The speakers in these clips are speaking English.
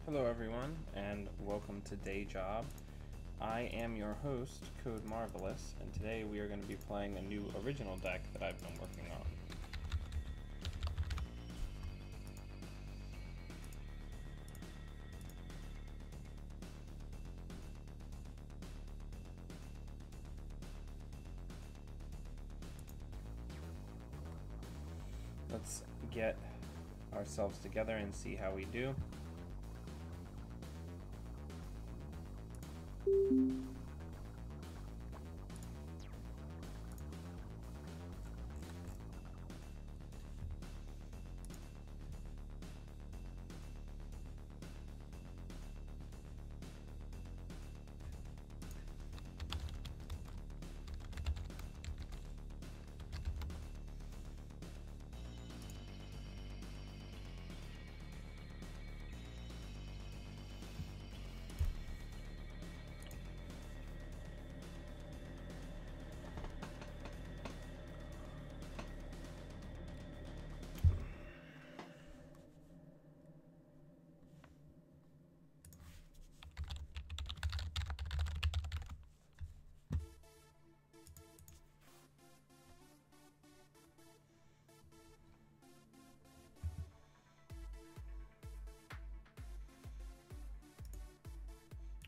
Hello everyone, and welcome to Day Job. I am your host, Code Marvelous, and today we are going to be playing a new original deck that I've been working on. Let's get ourselves together and see how we do.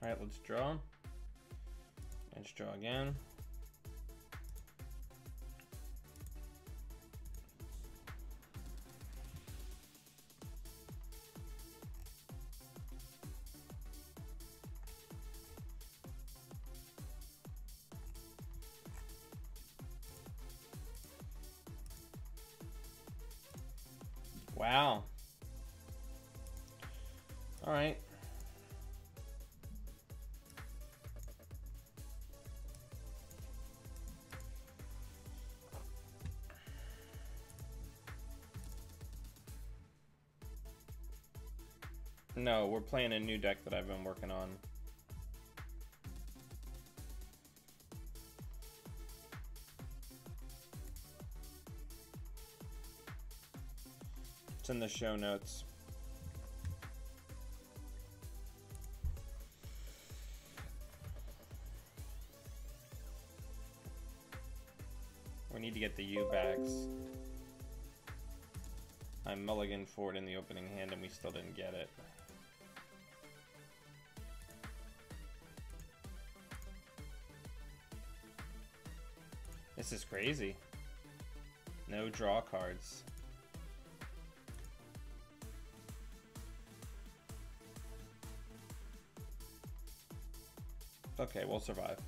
Alright, let's draw. Let's draw again. Wow. Alright. No, we're playing a new deck that I've been working on. It's in the show notes. We need to get the Ubax. I mulliganed for it in the opening hand and we still didn't get it. This is crazy. No draw cards. Okay, we'll survive.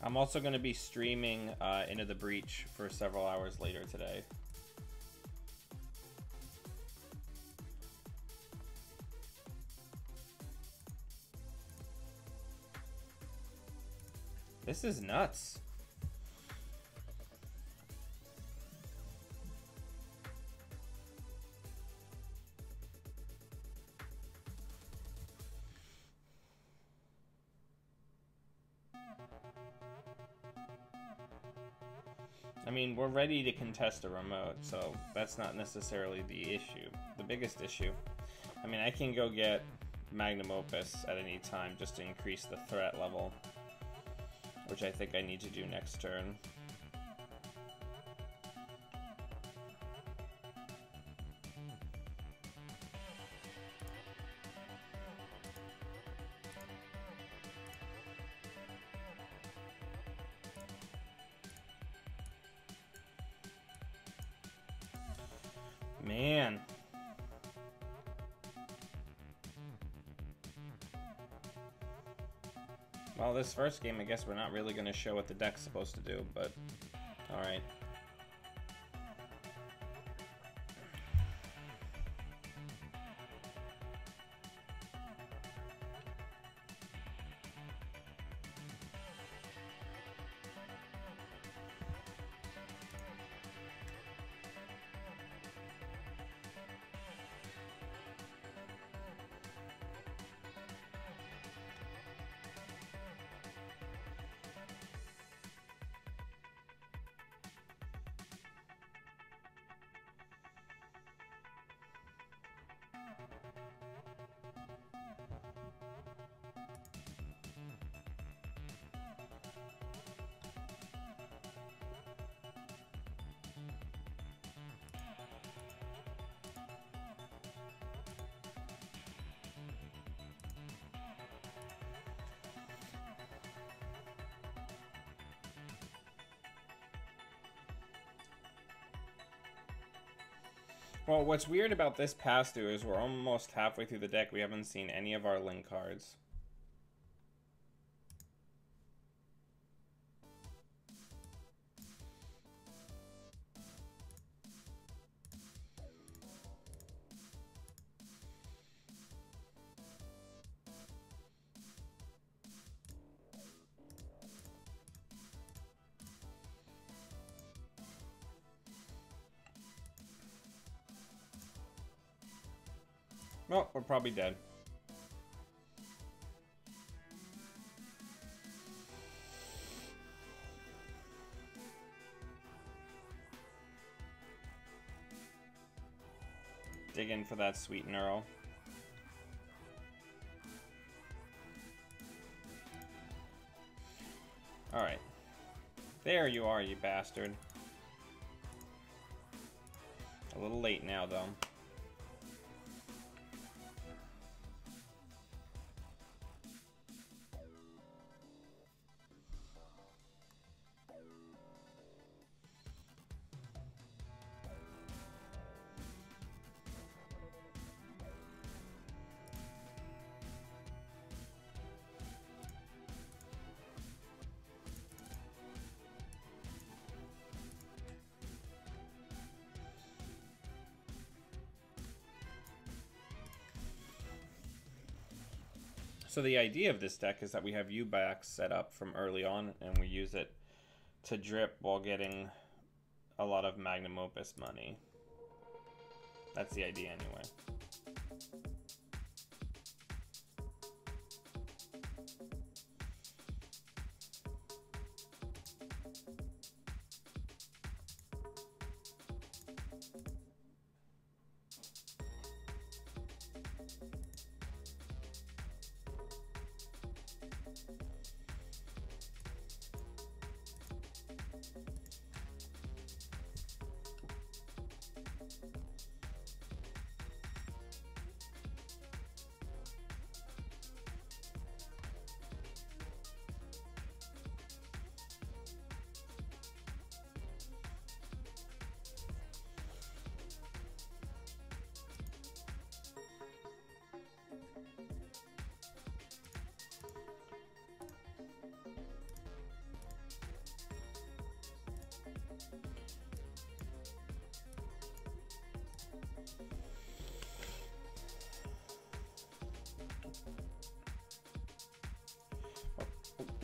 I'm also going to be streaming Into the Breach for several hours later today. This is nuts. I mean, we're ready to contest a remote, so that's not necessarily the issue. The biggest issue, I mean, I can go get Magnum Opus at any time just to increase the threat level, which I think I need to do next turn. Man. Well, this first game, I guess we're not really going to show what the deck's supposed to do, but alright. Well, what's weird about this pass through is we're almost halfway through the deck. We haven't seen any of our link cards. Well, we're probably dead. Dig in for that sweet neural. Alright. There you are, you bastard. A little late now, though. So the idea of this deck is that we have Ubax set up from early on, and we use it to drip while getting a lot of Magnum Opus money. That's the idea anyway.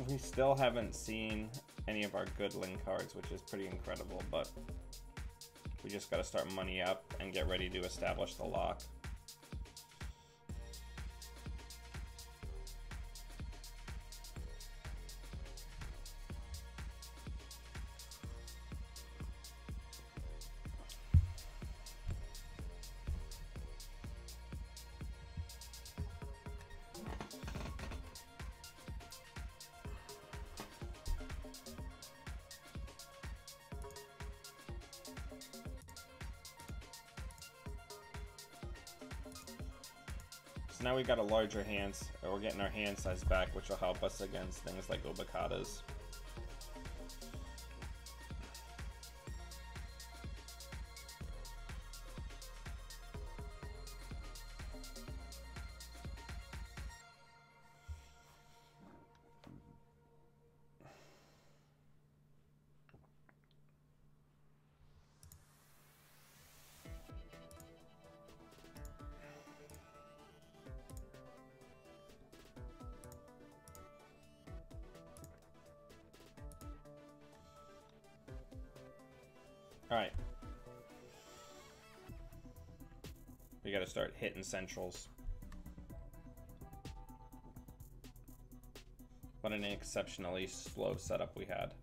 We still haven't seen any of our good link cards, which is pretty incredible, but we just gotta start money up and get ready to establish the lock. So now we've got a larger hand, or we're getting our hand size back, which will help us against things like Ubaxolotls. Alright. We gotta start hitting centrals. What an exceptionally slow setup we had.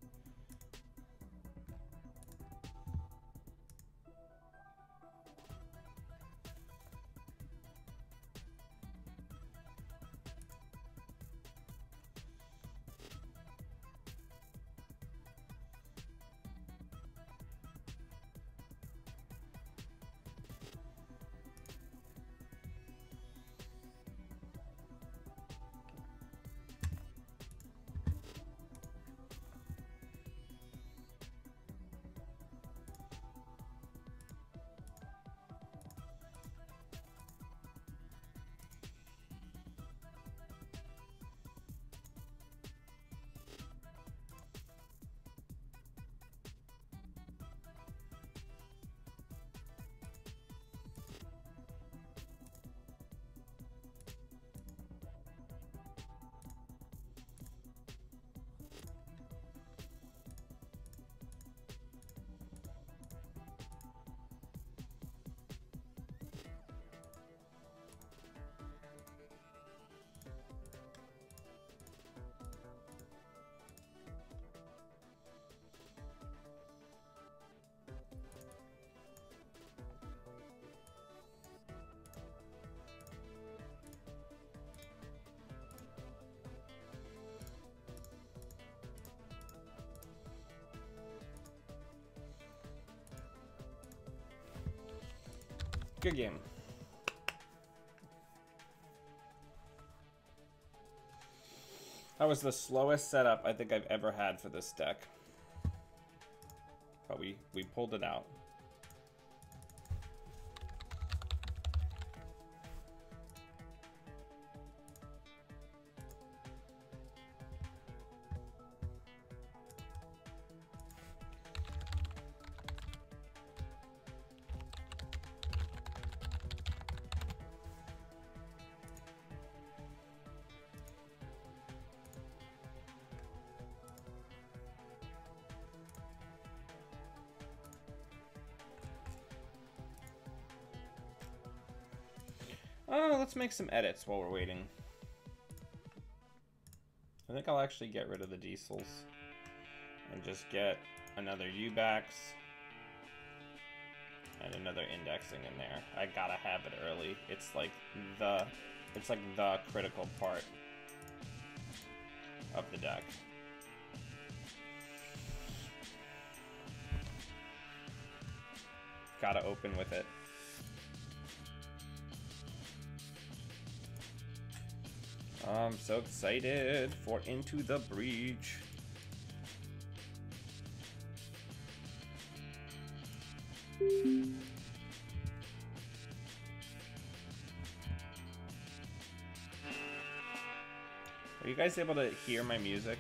Good game. That was the slowest setup I think I've ever had for this deck. But we pulled it out. Oh, let's make some edits while we're waiting. I think I'll actually get rid of the diesels and just get another Ubax and another indexing in there. I gotta have it early. It's like the critical part of the deck. Gotta open with it. I'm so excited for Into the Breach. Are you guys able to hear my music?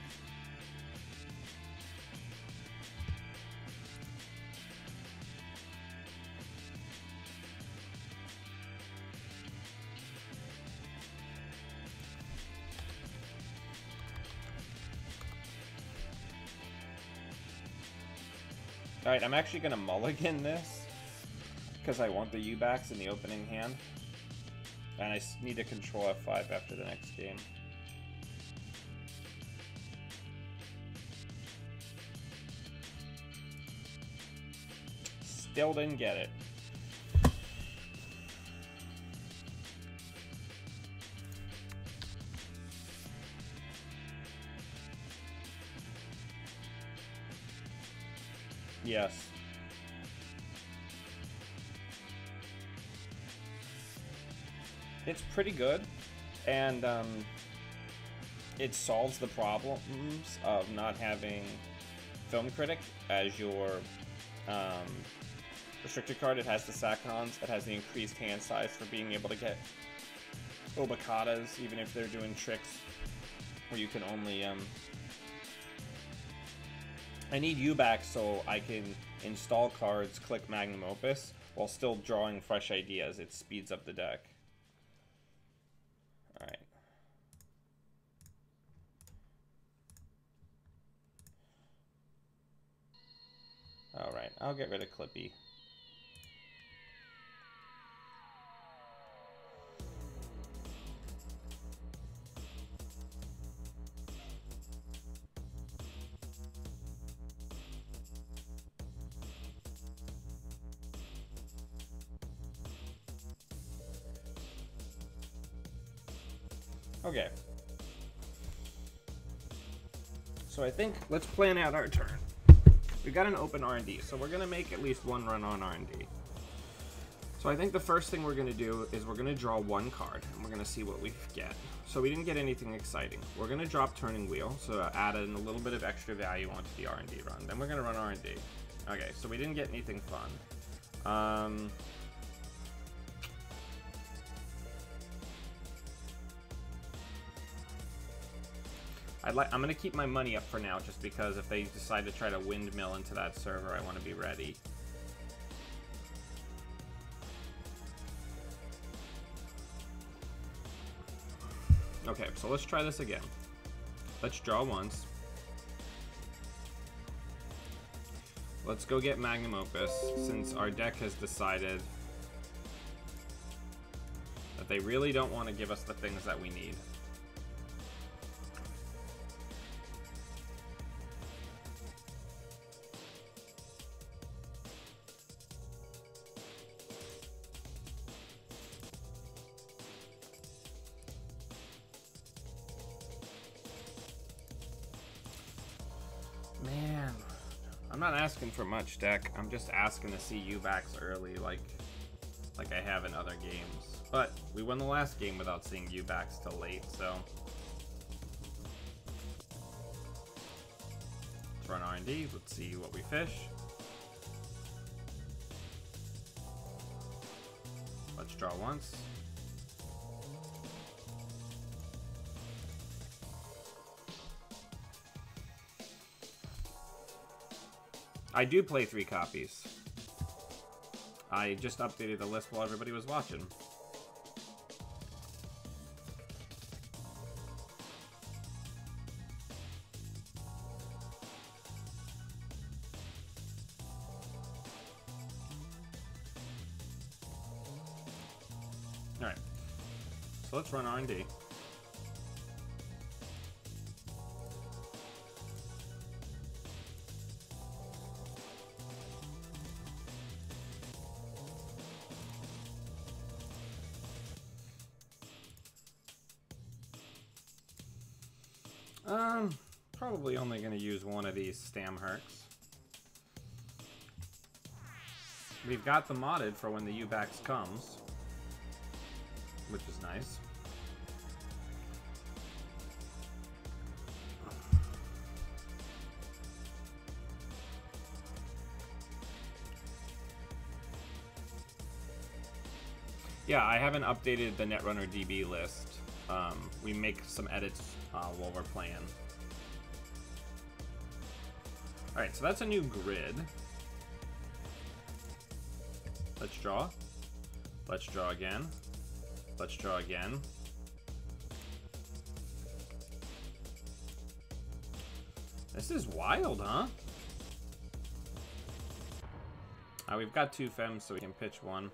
Alright, I'm actually going to mulligan this because I want the Ubax in the opening hand. And I need to control F5 after the next game. Still didn't get it. Yes. It's pretty good, and it solves the problems of not having Film Critic as your restricted card. It has the Sacons, it has the increased hand size for being able to get Ubacatas, even if they're doing tricks where you can only I need Ubax so I can install cards, click Magnum Opus, while still drawing fresh ideas. It speeds up the deck. Alright. Alright, I'll get rid of Clippy. Okay. So I think let's plan out our turn. We got an open R&D, so we're gonna make at least one run on R&D. So I think the first thing we're gonna do is we're gonna draw one card, and we're gonna see what we get. So we didn't get anything exciting. We're gonna drop Turning Wheel, so add in a little bit of extra value onto the R&D run. Then we're gonna run R&D. Okay, so we didn't get anything fun. I'm gonna keep my money up for now, just because if they decide to try to windmill into that server, I want to be ready. Okay, so let's try this again. Let's draw once. Let's go get Magnum Opus, since our deck has decided that they really don't want to give us the things that we need. I'm not asking for much, deck. I'm just asking to see Ubax early. Like, like I have in other games. But we won the last game without seeing Ubax till late, so... Let's run R&D, let's see what we fish. Let's draw once. I do play 3 copies. I just updated the list while everybody was watching. Alright. So let's run R&D. Probably only going to use one of these Stamherks. We've got them modded for when the Ubax comes, which is nice. Yeah, I haven't updated the Netrunner DB list. We make some edits while we're playing. Alright, so that's a new grid. Let's draw. Let's draw again. Let's draw again. This is wild, huh? We've got 2 femmes, so we can pitch one.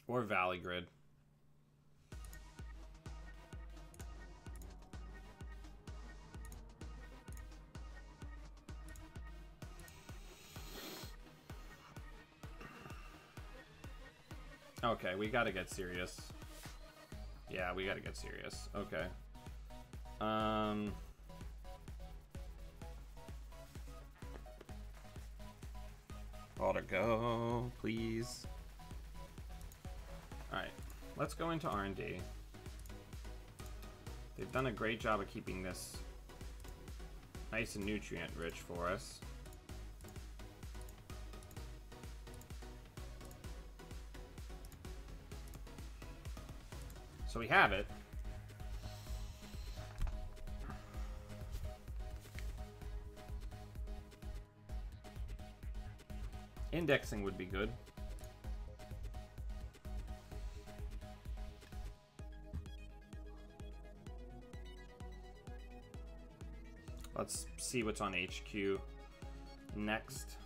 Or Valley Grid. Okay, we gotta get serious. Yeah, we gotta get serious. Okay. Water go, please. Alright, let's go into R&D. They've done a great job of keeping this nice and nutrient rich for us. So we have it. Indexing would be good. Let's see what's on HQ next.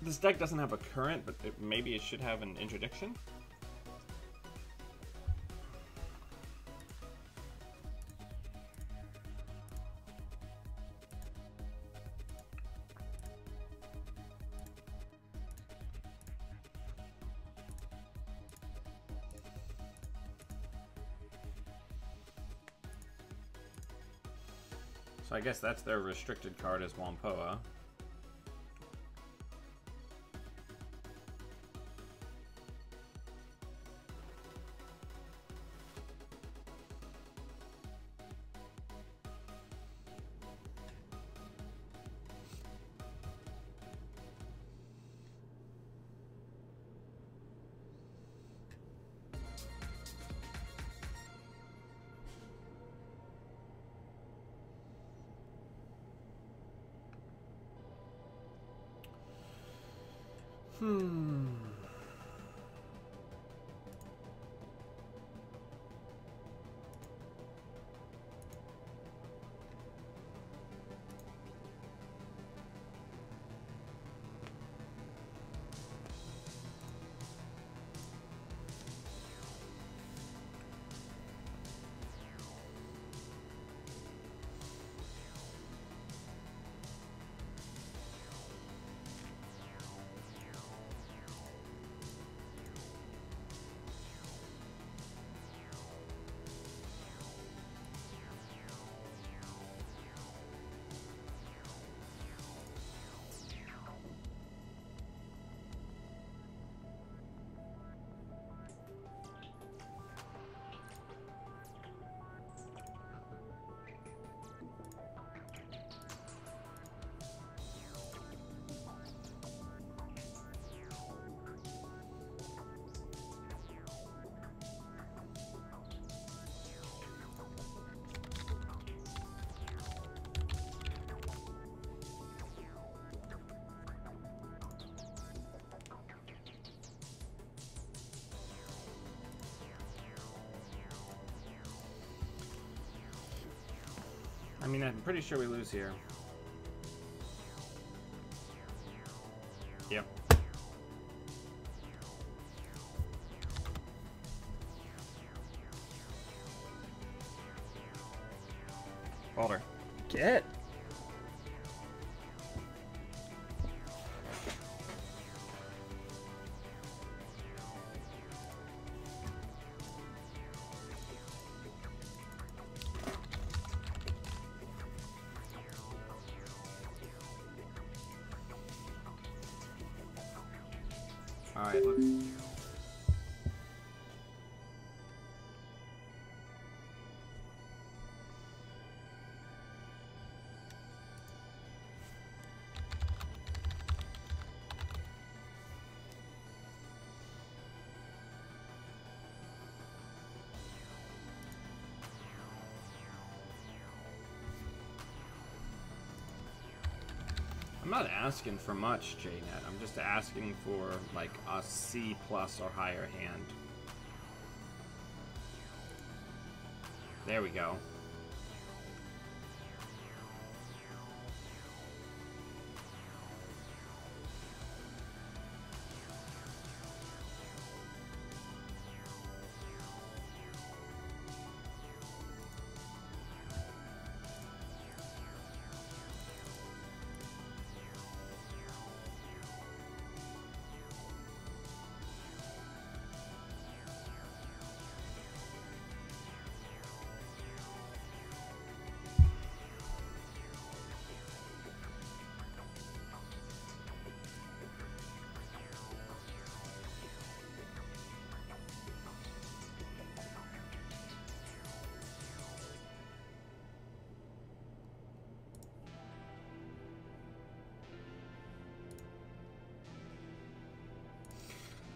This deck doesn't have a current, but maybe it should have an interdiction. So I guess that's their restricted card is Wampoa. I mean, I'm pretty sure we lose here. Yep. Balder. Get. All right, I'm not asking for much, JNet. I'm just asking for like a C+ or higher hand. There we go.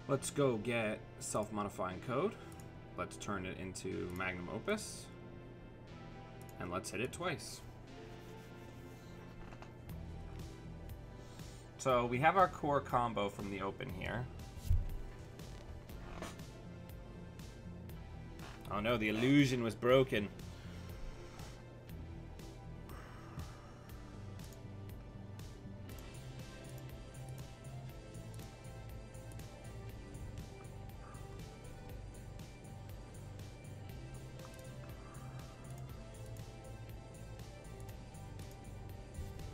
Let's go get self-modifying code. Let's turn it into magnum opus. And let's hit it twice. So we have our core combo from the open here. Oh no, the illusion was broken.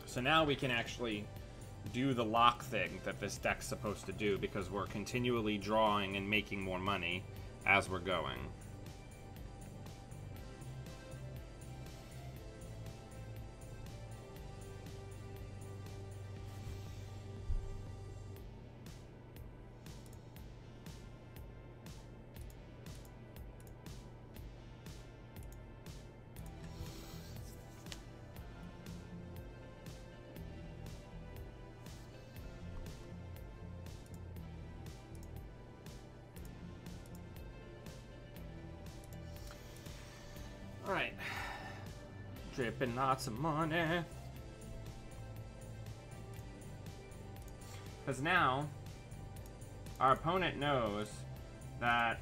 So now we can actually do the lock thing that this deck's supposed to do, because we're continually drawing and making more money as we're going. Alright. Dripping lots of money. Because now, our opponent knows that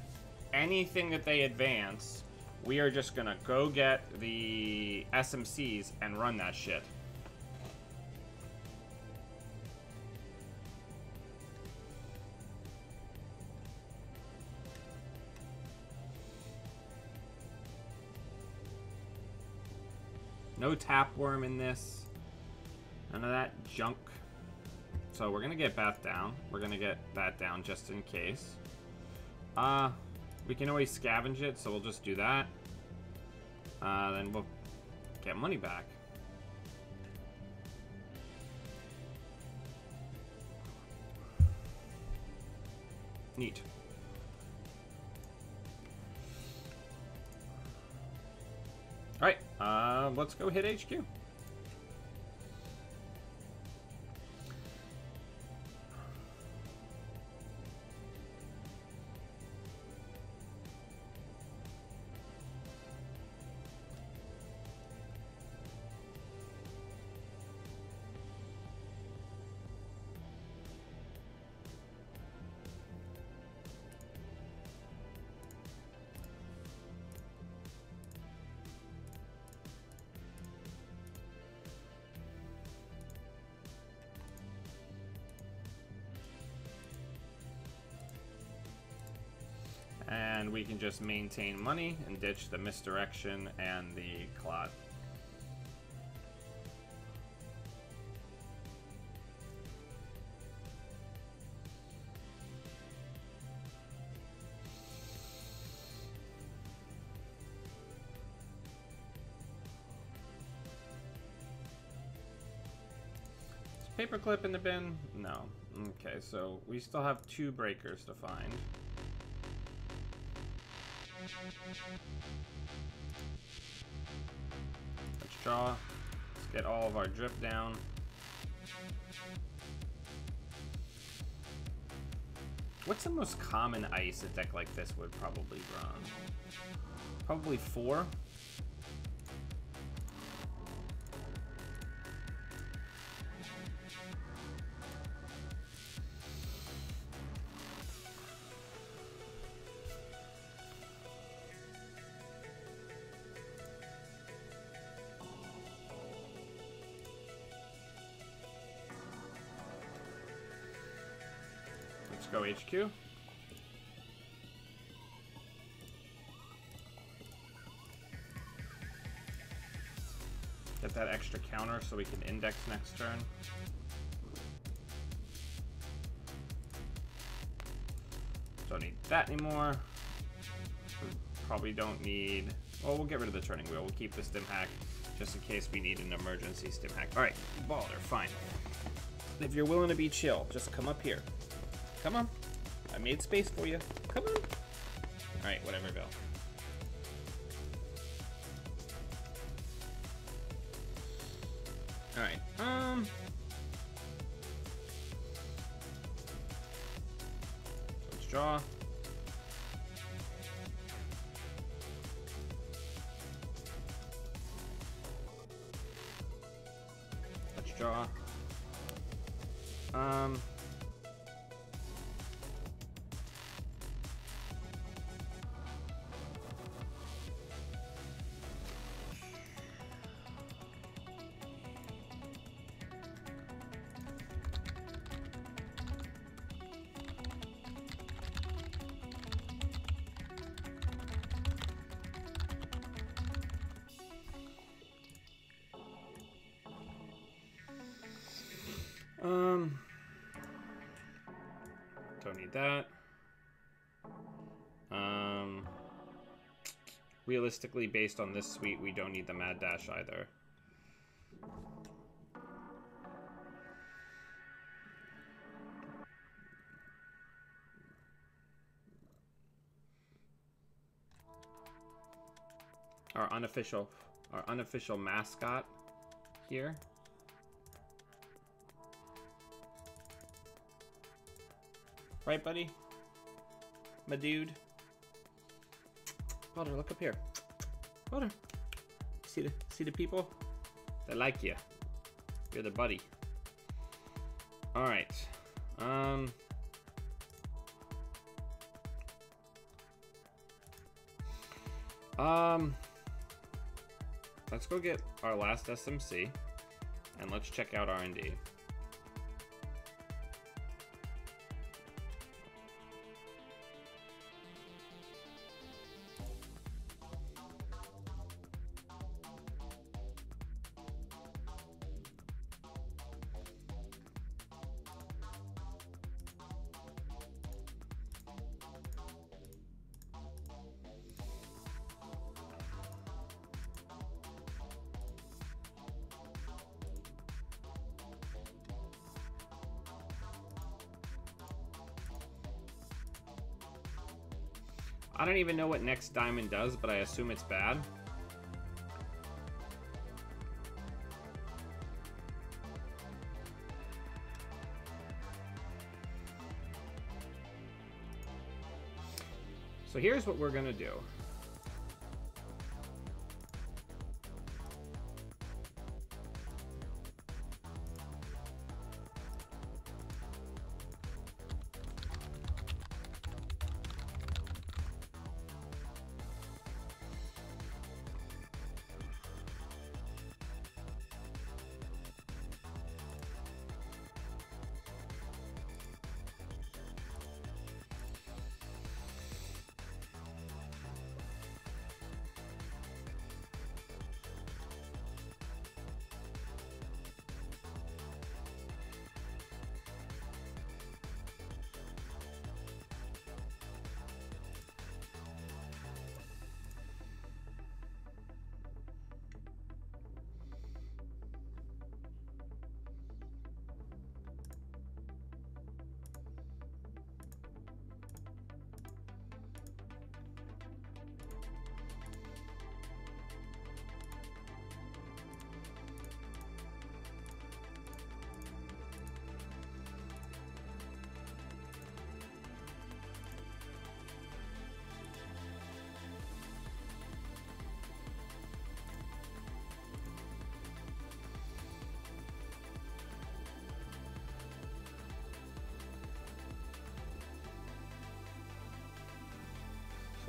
anything that they advance, we are just gonna go get the SMCs and run that shit. No Tapworm in this. None of that junk. So we're gonna get Bath down. We're gonna get that down just in case. We can always scavenge it, so we'll just do that. Then we'll get money back. Neat. Alright, let's go hit HQ. And we can just maintain money and ditch the misdirection and the clot. Paperclip in the bin? No. Okay, so we still have 2 breakers to find. Let's draw. Let's get all of our drip down. What's the most common ice a deck like this would probably run? Probably 4. Let's go HQ. Get that extra counter so we can index next turn. Don't need that anymore. Probably don't need... Well, we'll get rid of the turning wheel. We'll keep the stim hack just in case we need an emergency stim hack. Alright, baller, fine. If you're willing to be chill, just come up here. Come on. I made space for you. Come on. Alright, whatever, Bill. Alright, let's draw. Let's draw. Don't need that. Realistically, based on this suite, we don't need the Mad Dash either. Our unofficial mascot here. Right, buddy? My dude. Butter, look up here. Butter. See the people? They like you. You're the buddy. Alright. Let's go get our last SMC and let's check out R&D. I don't even know what next diamond does, but I assume it's bad. So here's what we're gonna do.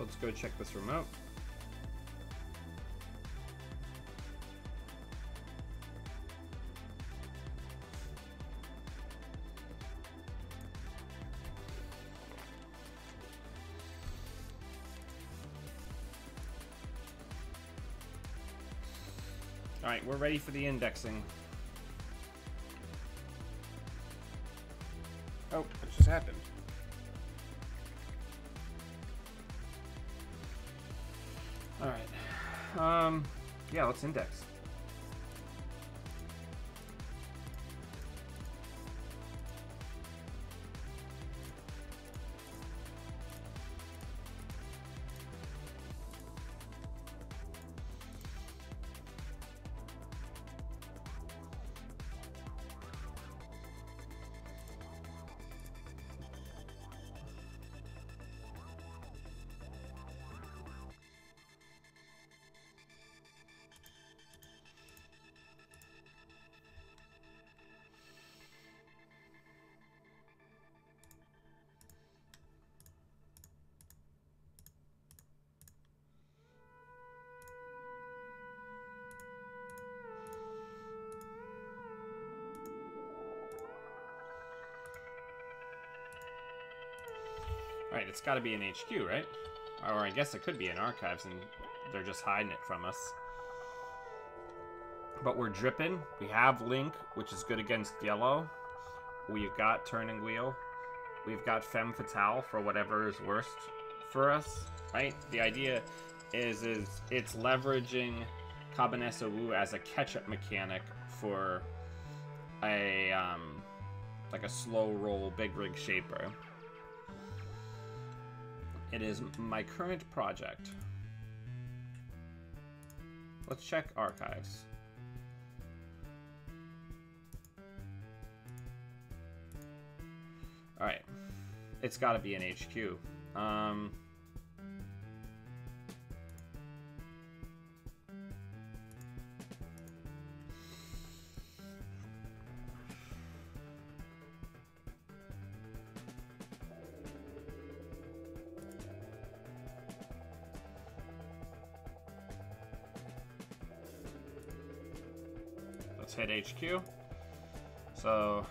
let's go check this remote. Alright, we're ready for the indexing. Oh, what just happened? Alright. Yeah, let's index. Alright, it's gotta be in HQ, right? Or I guess it could be in archives and they're just hiding it from us. But we're dripping. We have Link, which is good against yellow. We've got Turning Wheel. We've got Femme Fatale for whatever is worst for us, right? The idea is it's leveraging Cabanessa Wu as a catch-up mechanic for a like a slow roll big rig shaper. It is my current project. Let's check archives. Alright. It's gotta be in HQ. Let's hit HQ. So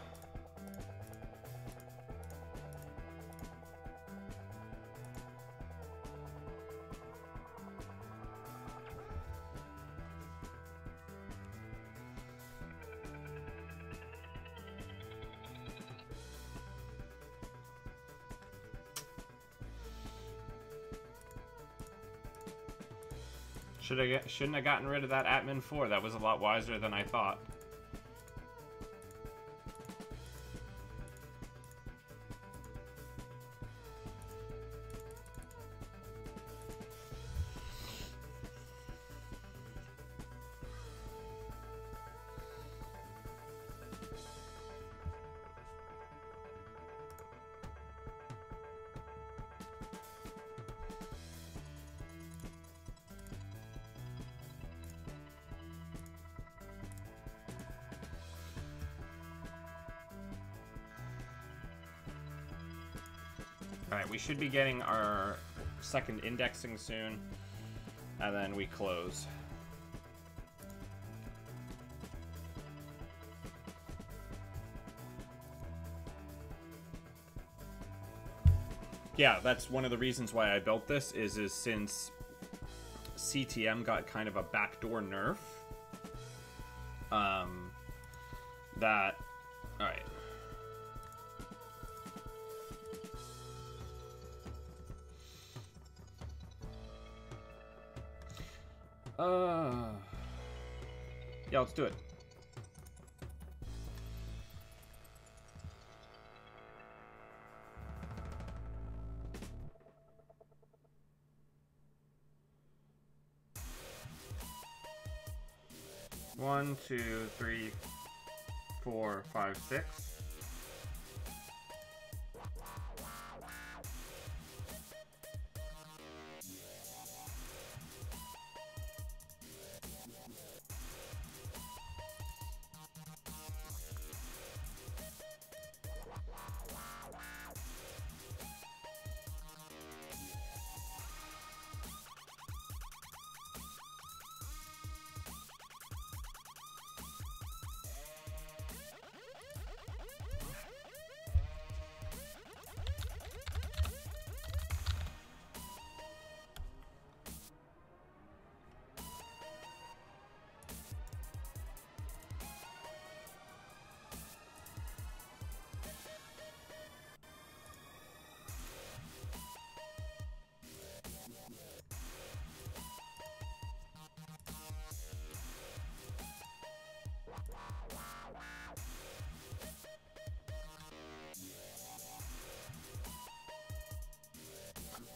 shouldn't have gotten rid of that admin 4. That was a lot wiser than I thought. Alright, we should be getting our second indexing soon, and then we close. Yeah, that's one of the reasons why I built this, is since CTM got kind of a backdoor nerf. Alright. Yeah, let's do it. One, two, three, 4, 5, 6.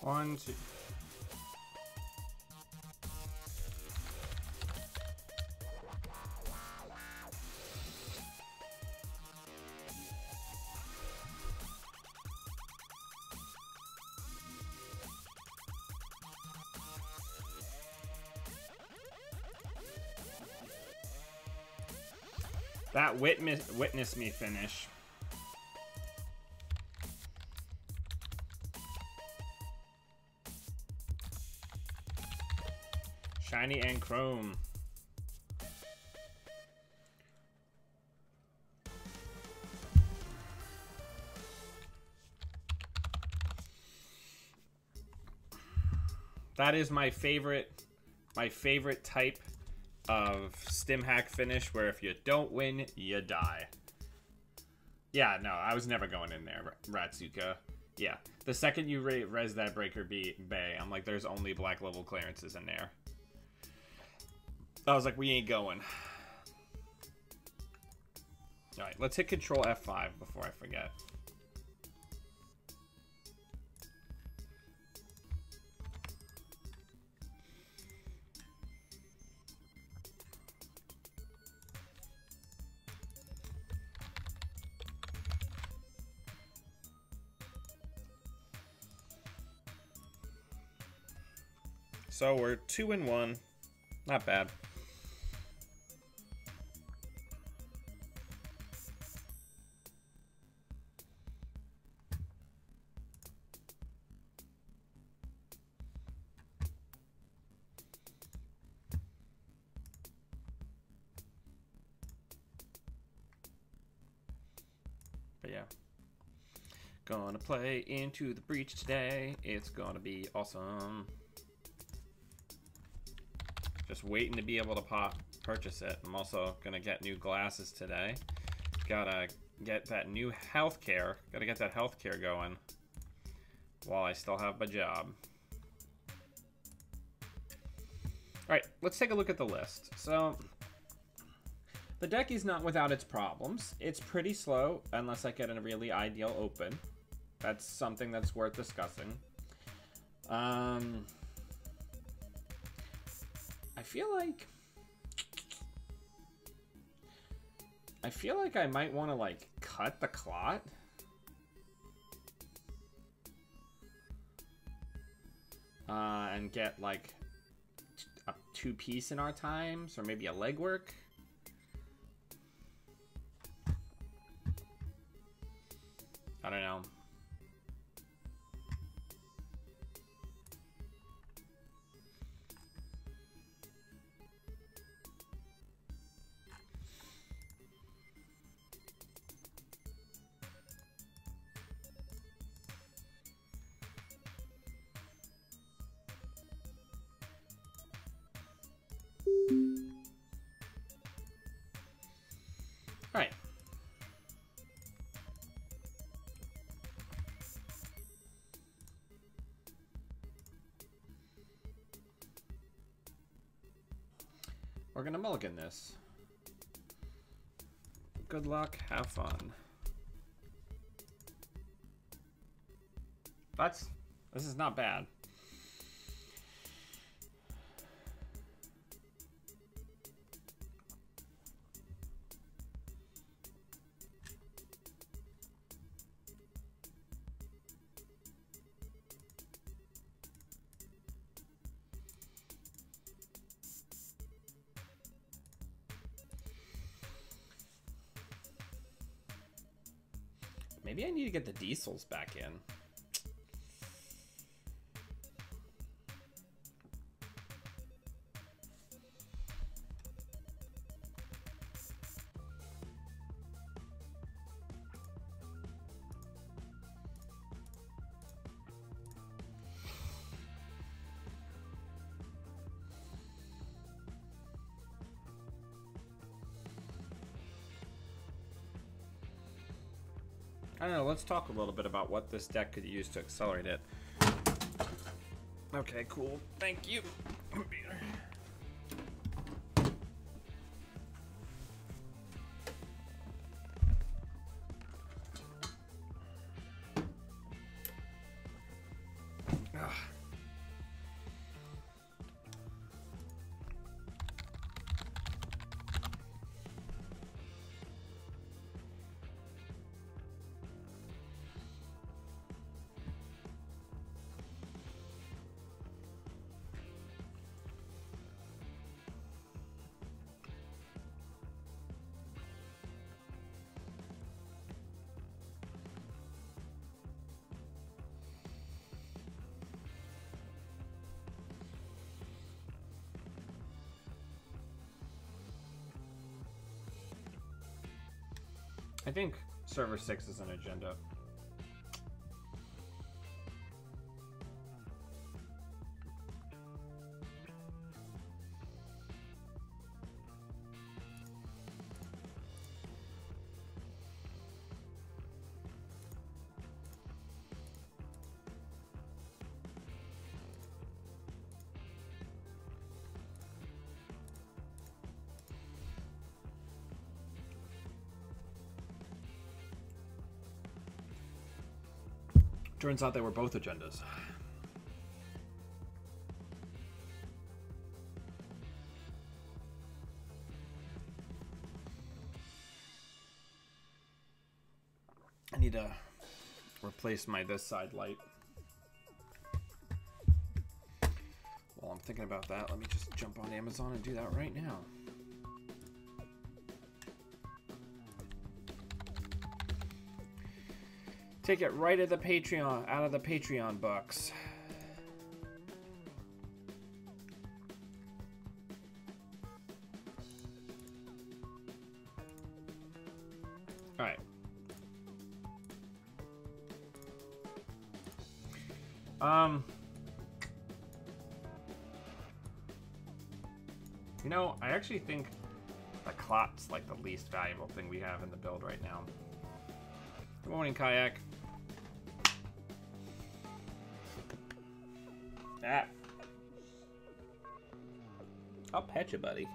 1, 2. That witness me finish. Shiny and chrome. That is my favorite type of stim hack finish, where if you don't win, you die. Yeah, no, I was never going in there, Ratsuka. Yeah, the second you res that Breaker Bay, I'm like, there's only black level clearances in there. I was like, we ain't going. Alright, let's hit Control F5 before I forget. So we're 2-1. Not bad. But yeah. Gonna play Into the Breach today. It's gonna be awesome. Just waiting to be able to purchase it. I'm also gonna get new glasses today. Gotta get that new healthcare. Gotta get that healthcare going while I still have my job. Alright, let's take a look at the list. So, the deck is not without its problems. It's pretty slow unless I get a really ideal open. That's something that's worth discussing. I feel like I might want to, like, cut the clot. And get, like, a 2-piece in our times, or maybe a legwork. I don't know. Right. We're gonna mulligan this. Good luck, have fun. This is not bad. Maybe I need to get the diesels back in. I don't know, let's talk a little bit about what this deck could use to accelerate it. Okay, cool. Thank you, computer. Ugh. I think server 6 is an agenda. Turns out they were both agendas. I need to replace my this side light. While I'm thinking about that, let me just jump on Amazon and do that right now. Take it right at the Patreon, out of the Patreon bucks. All right. You know, I actually think the clot's like the least valuable thing we have in the build right now. Good morning, Kayak. Ah. I'll pet you, buddy.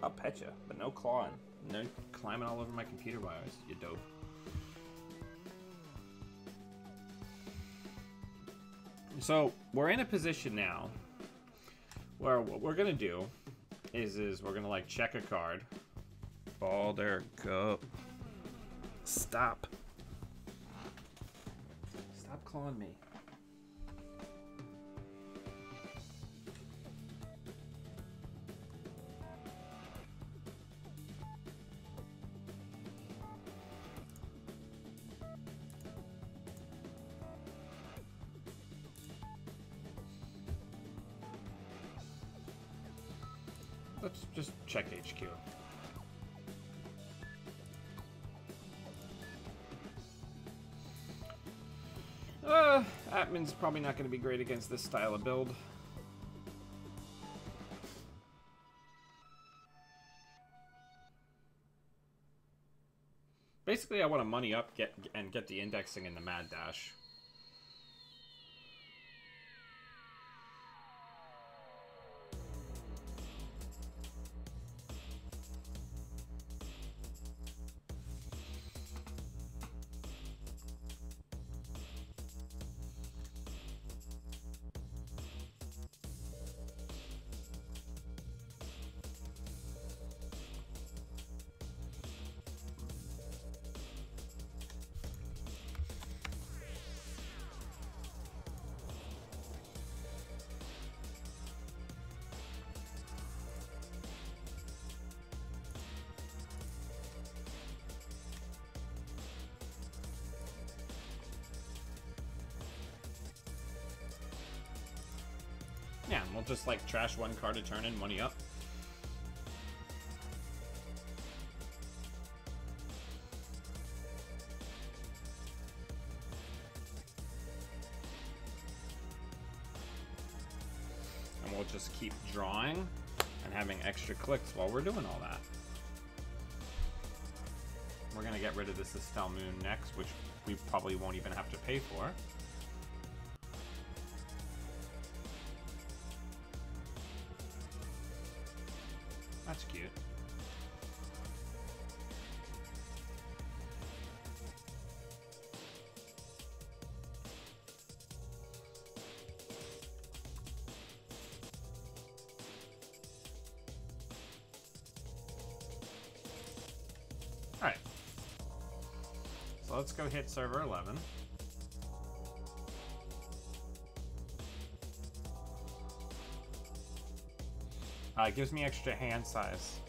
I'll pet you, but no clawing. No climbing all over my computer wires, you dope. So, we're in a position now where what we're going to do is we're going to, like, check a card. Balder, go. Stop. Stop clawing me. Let's just check HQ. Atman's probably not going to be great against this style of build. Basically, I want to money up, get the indexing in the Mad Dash. Yeah, we'll just like trash one card a turn and money up. And we'll just keep drawing and having extra clicks while we're doing all that. We're gonna get rid of this Estelle Moon next, which we probably won't even have to pay for. That's cute. All right. So let's go hit server 11. It gives me extra hand size.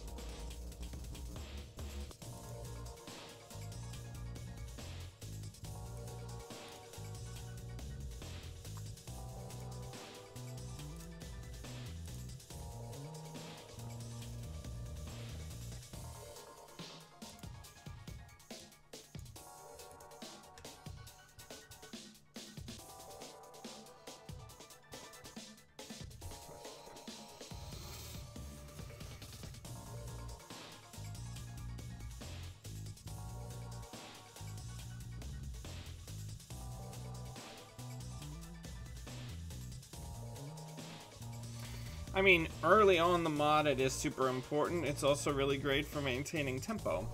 I mean, early on the mod, it is super important. It's also really great for maintaining tempo.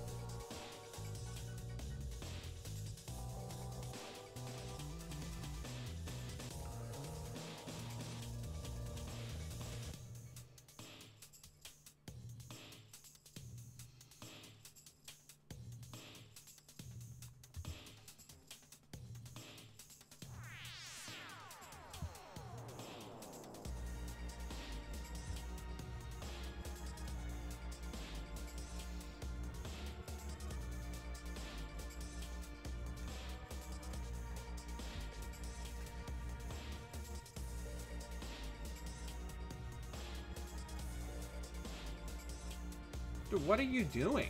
Dude, what are you doing?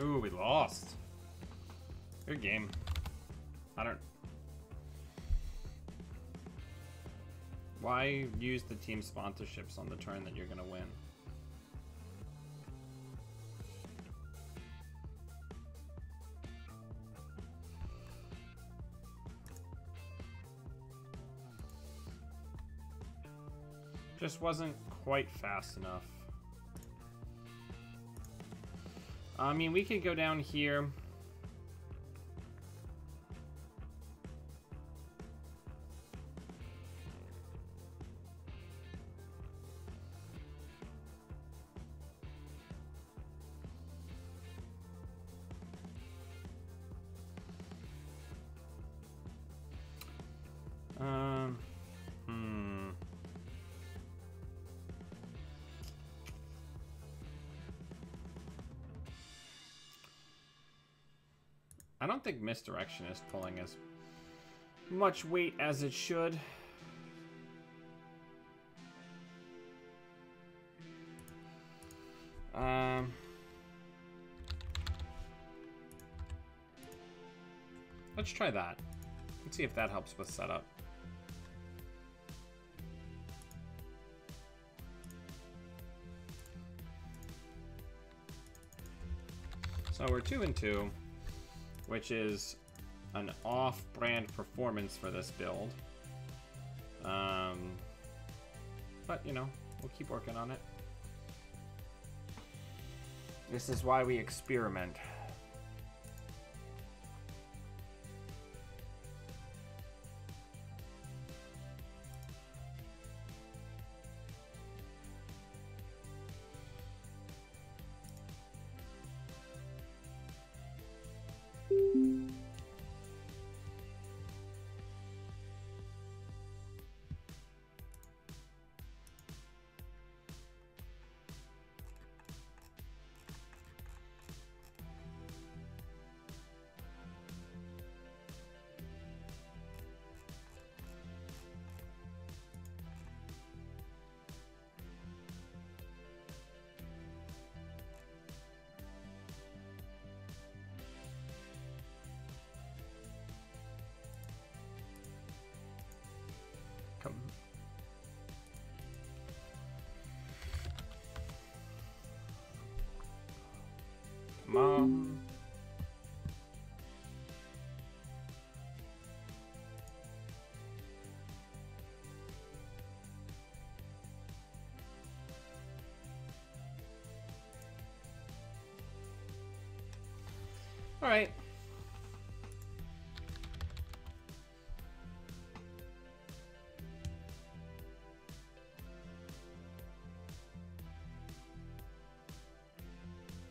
Ooh, we lost. Good game. I don't... Why use the team sponsorships on the turn that you're gonna win? Just wasn't quite fast enough. I mean, we could go down here. I don't think misdirection is pulling as much weight as it should. Let's try that. Let's see if that helps with setup. So we're 2-2. Which is an off-brand performance for this build. But, you know, we'll keep working on it. This is why we experiment. Alright.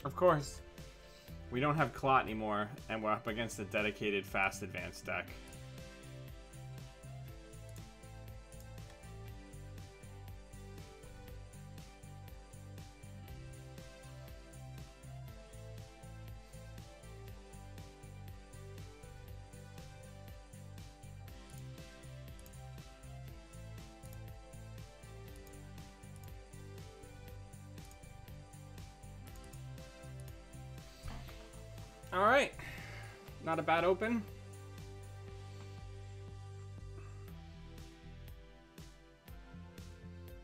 Of course, we don't have Clot anymore, and we're up against a dedicated fast advanced deck. Alright, not a bad open.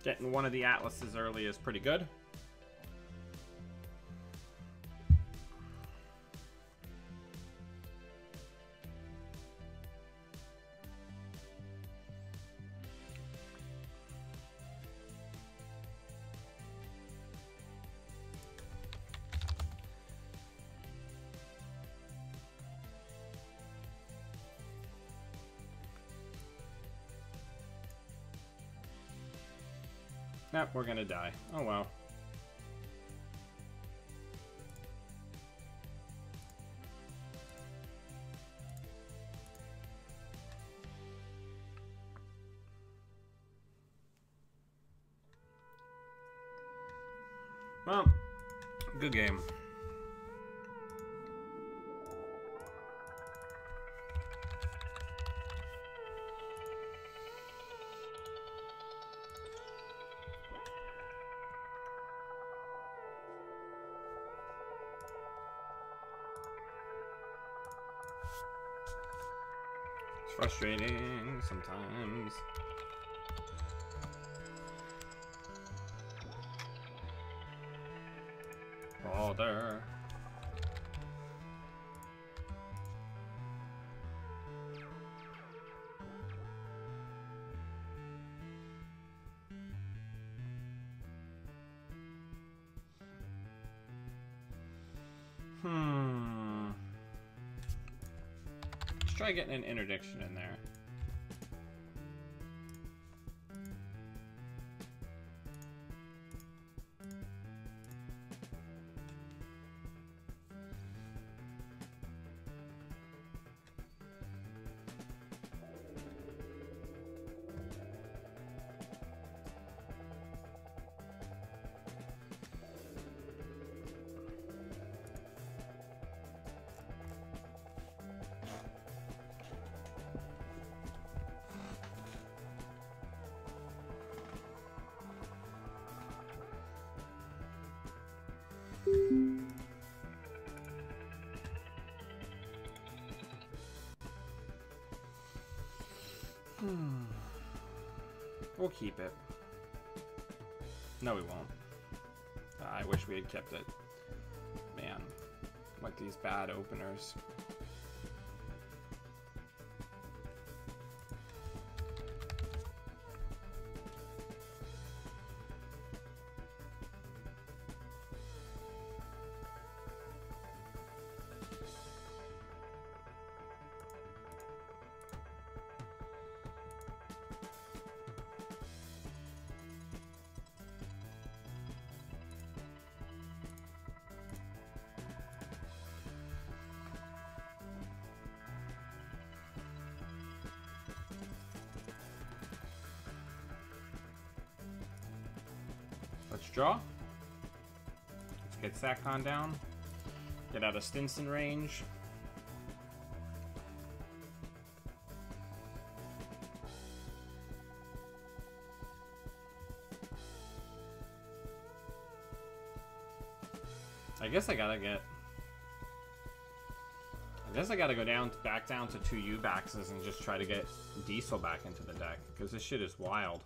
Getting one of the Atlases early is pretty good. Nope, we're gonna die. Oh well. Well, good game. Frustrating sometimes. Bother. Let's try getting an interdiction in there. We'll keep it. No, we won't. I wish we had kept it. Man, what these bad openers. Let's draw. Let's get Sakon down. Get out of Stinson range. I guess I gotta go back down to 2 Ubaxes and just try to get Diesel back into the deck, because this shit is wild.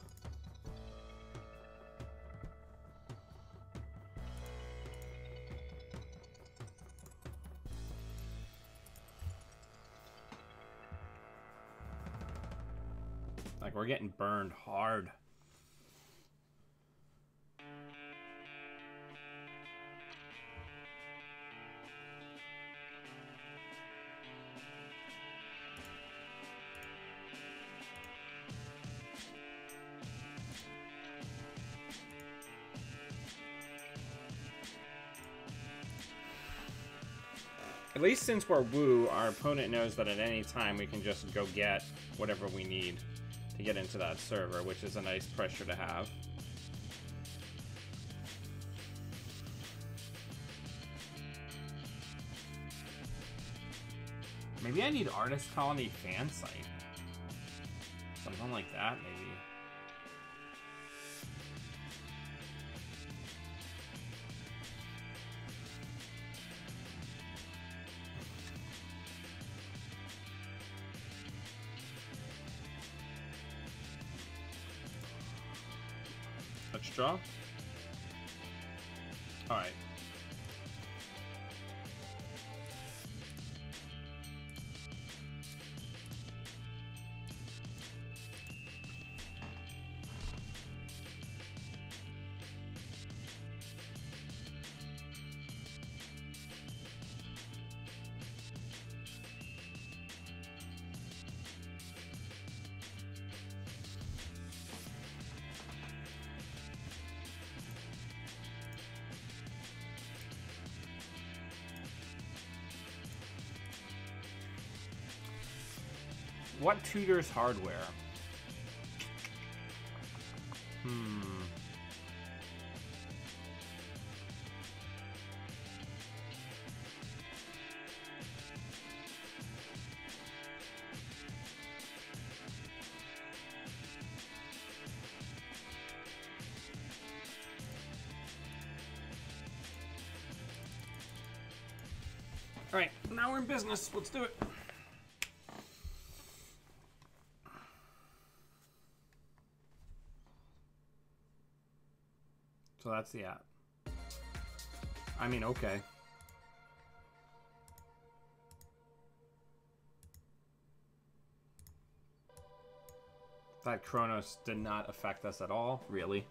Like, we're getting burned hard. At least since we're Woo, our opponent knows that at any time we can just go get whatever we need to get into that server, which is a nice pressure to have. Maybe I need Artist Colony fan site. Something like that, maybe. Let's draw. All right. What tutors hardware? All right, now we're in business. Let's do it. So that's the app. I mean, okay. That Kronos did not affect us at all, really.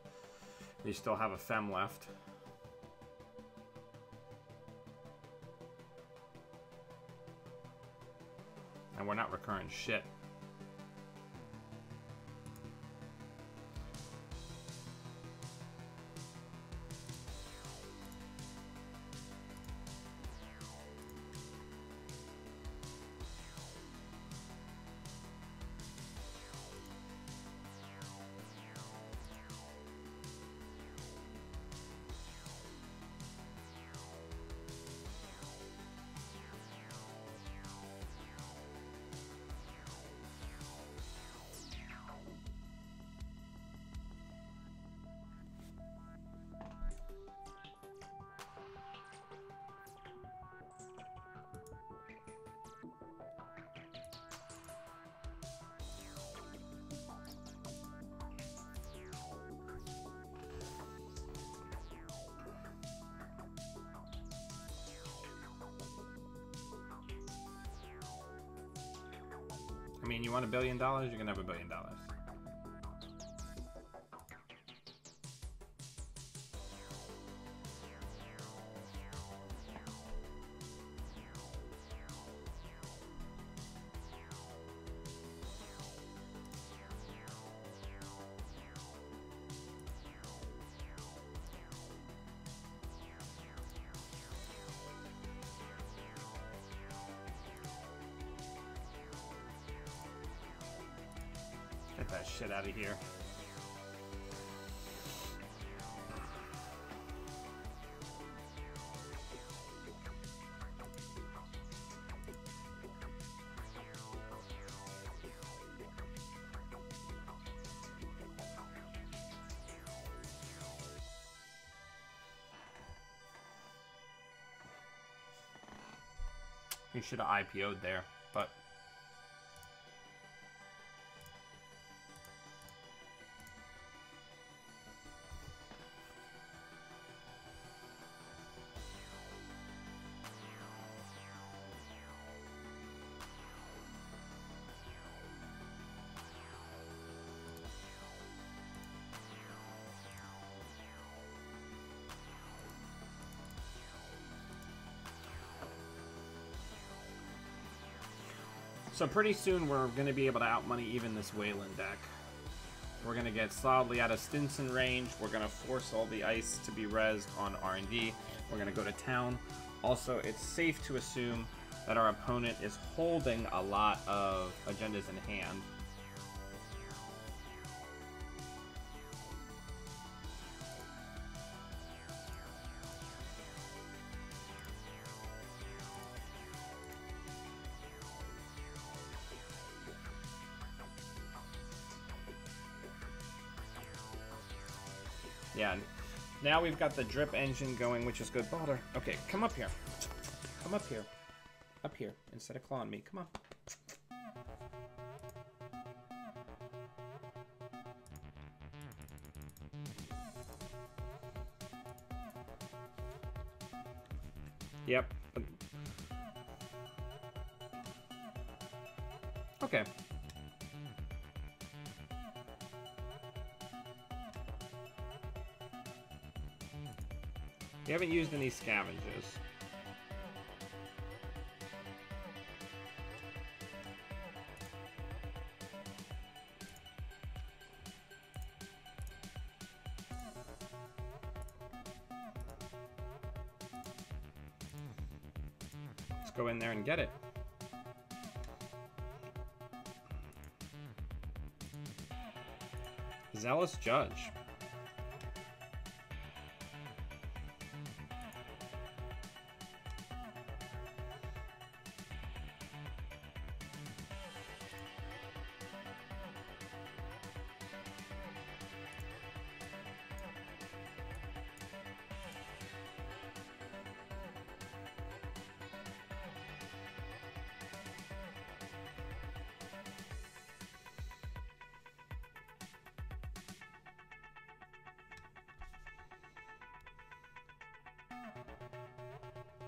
We still have a Fem left. And we're not recurring shit. I mean, you want $1 billion, you're gonna have $1 billion. Get that shit out of here. We should have IPO'd there, but so pretty soon we're going to be able to outmoney even this Wayland deck. We're going to get solidly out of Stinson range. We're going to force all the ice to be rezzed on R&D. We're going to go to town Also, it's safe to assume that our opponent is holding a lot of agendas in hand. Yeah, now we've got the drip engine going, which is good. Balder, okay, come up here. Come up here. Up here, instead of clawing me. Come on. Yep. Okay. We haven't used any scavengers. Let's go in there and get it. Zealous Judge.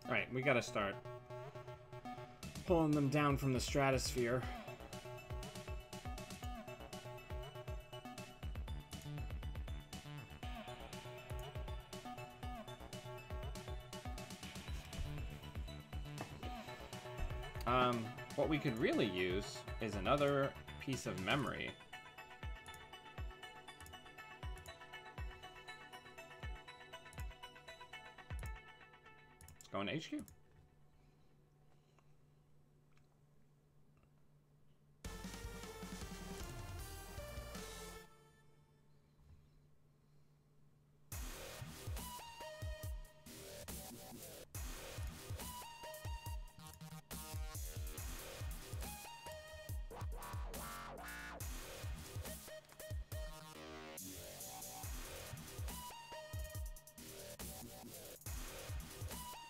Alright, we gotta start pulling them down from the stratosphere. What we could really use is another piece of memory. Let's go in HQ.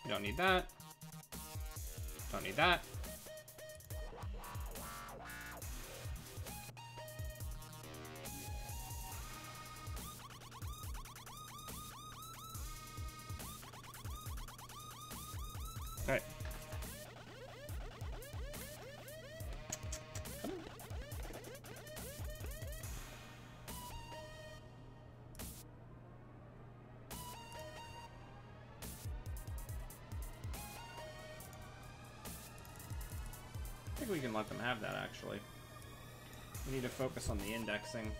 You don't need that. Don't need that. All right. I think we can let them have that, actually. We need to focus on the indexing.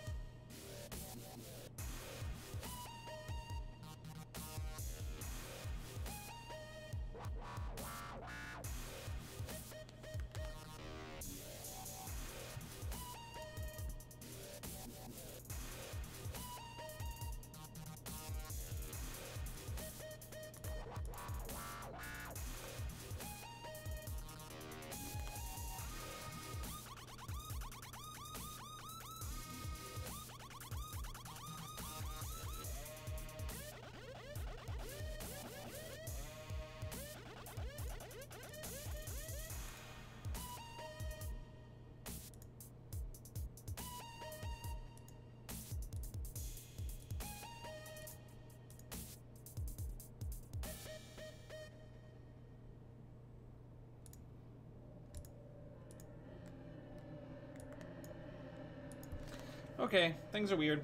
Okay, things are weird.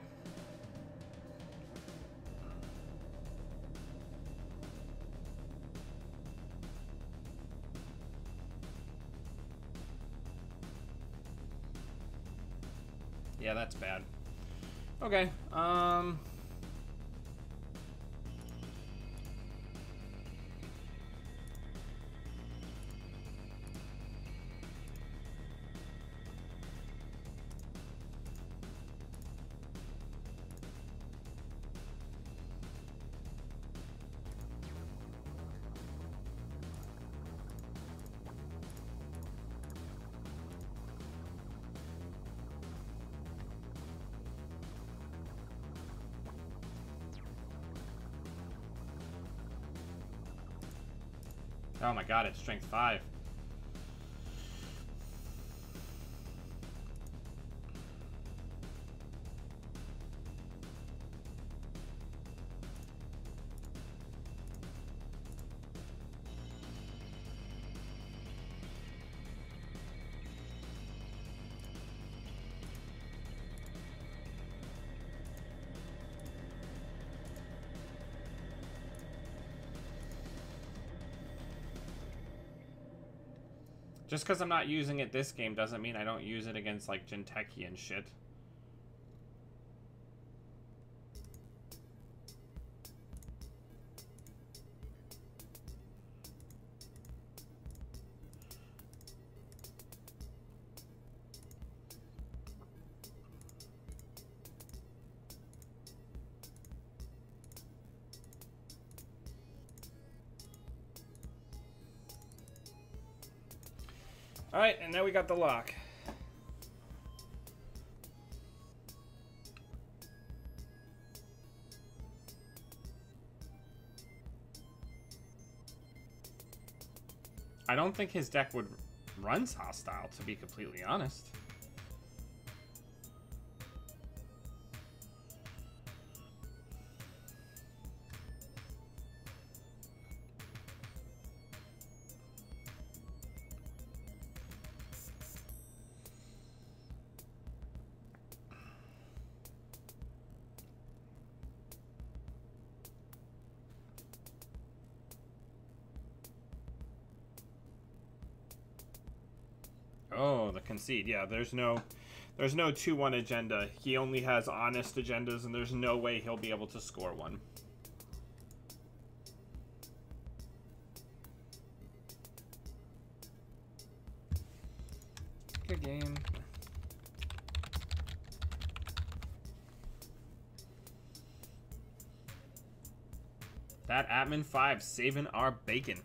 Yeah, that's bad. Okay, Oh my god, it's strength 5. Just because I'm not using it this game doesn't mean I don't use it against, like, Jinteki and shit. Alright, and now we got the lock. I don't think his deck would run hostile, to be completely honest. Oh, the concede. Yeah, there's no 2-1 agenda. He only has honest agendas, and there's no way he'll be able to score one. Good game. That Atman 5 saving our bacon.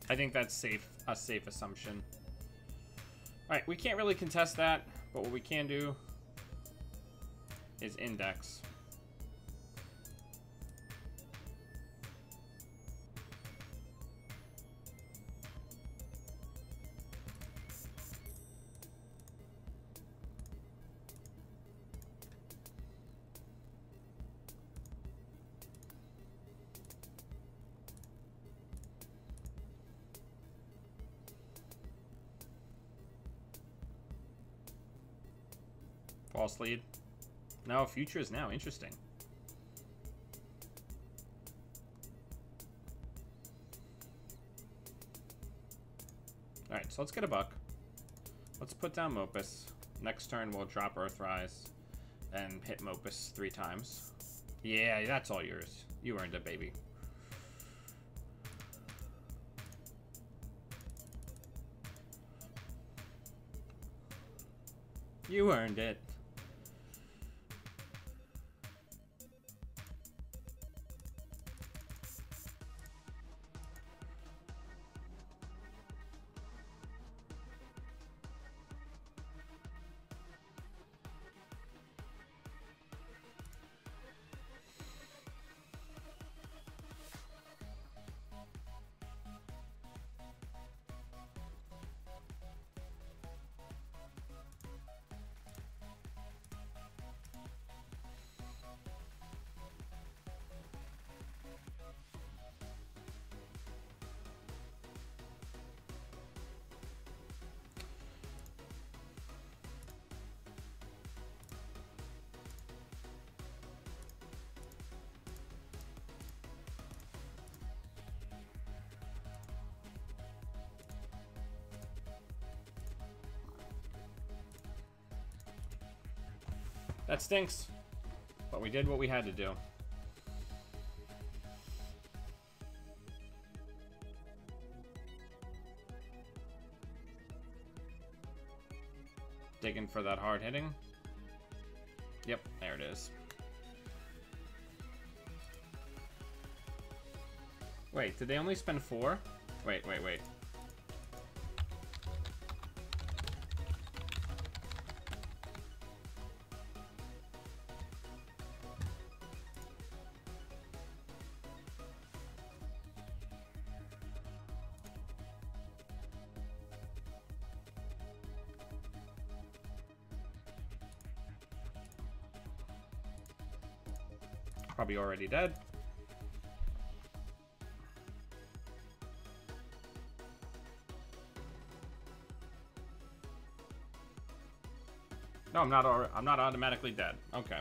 I think that's a safe assumption. Alright, we can't really contest that, but what we can do is index. False lead. No, future is now. Interesting. Alright, so let's get a buck. Let's put down Mopus. Next turn we'll drop Earthrise and hit Mopus 3 times. Yeah, that's all yours. You earned it, baby. You earned it. That stinks. But we did what we had to do. Digging for that hard hitting. Yep, there it is. Wait, did they only spend 4? Wait. Probably already dead. No, I'm not automatically dead. Okay.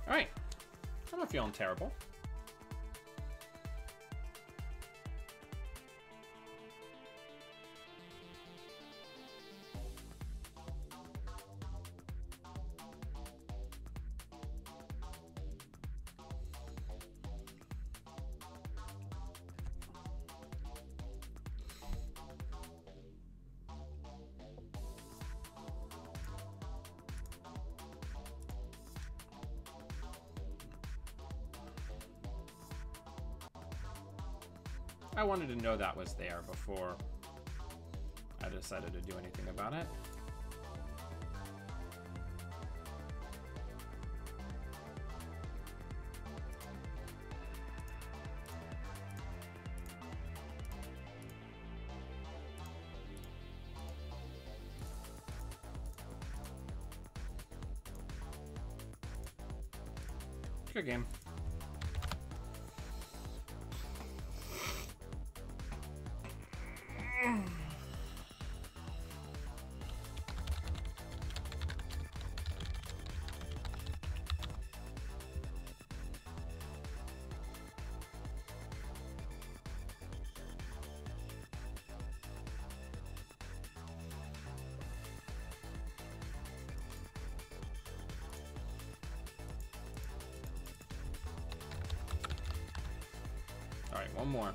Alright. I'm not feeling terrible. I wanted to know that was there before I decided to do anything about it. Good game. All right, one more.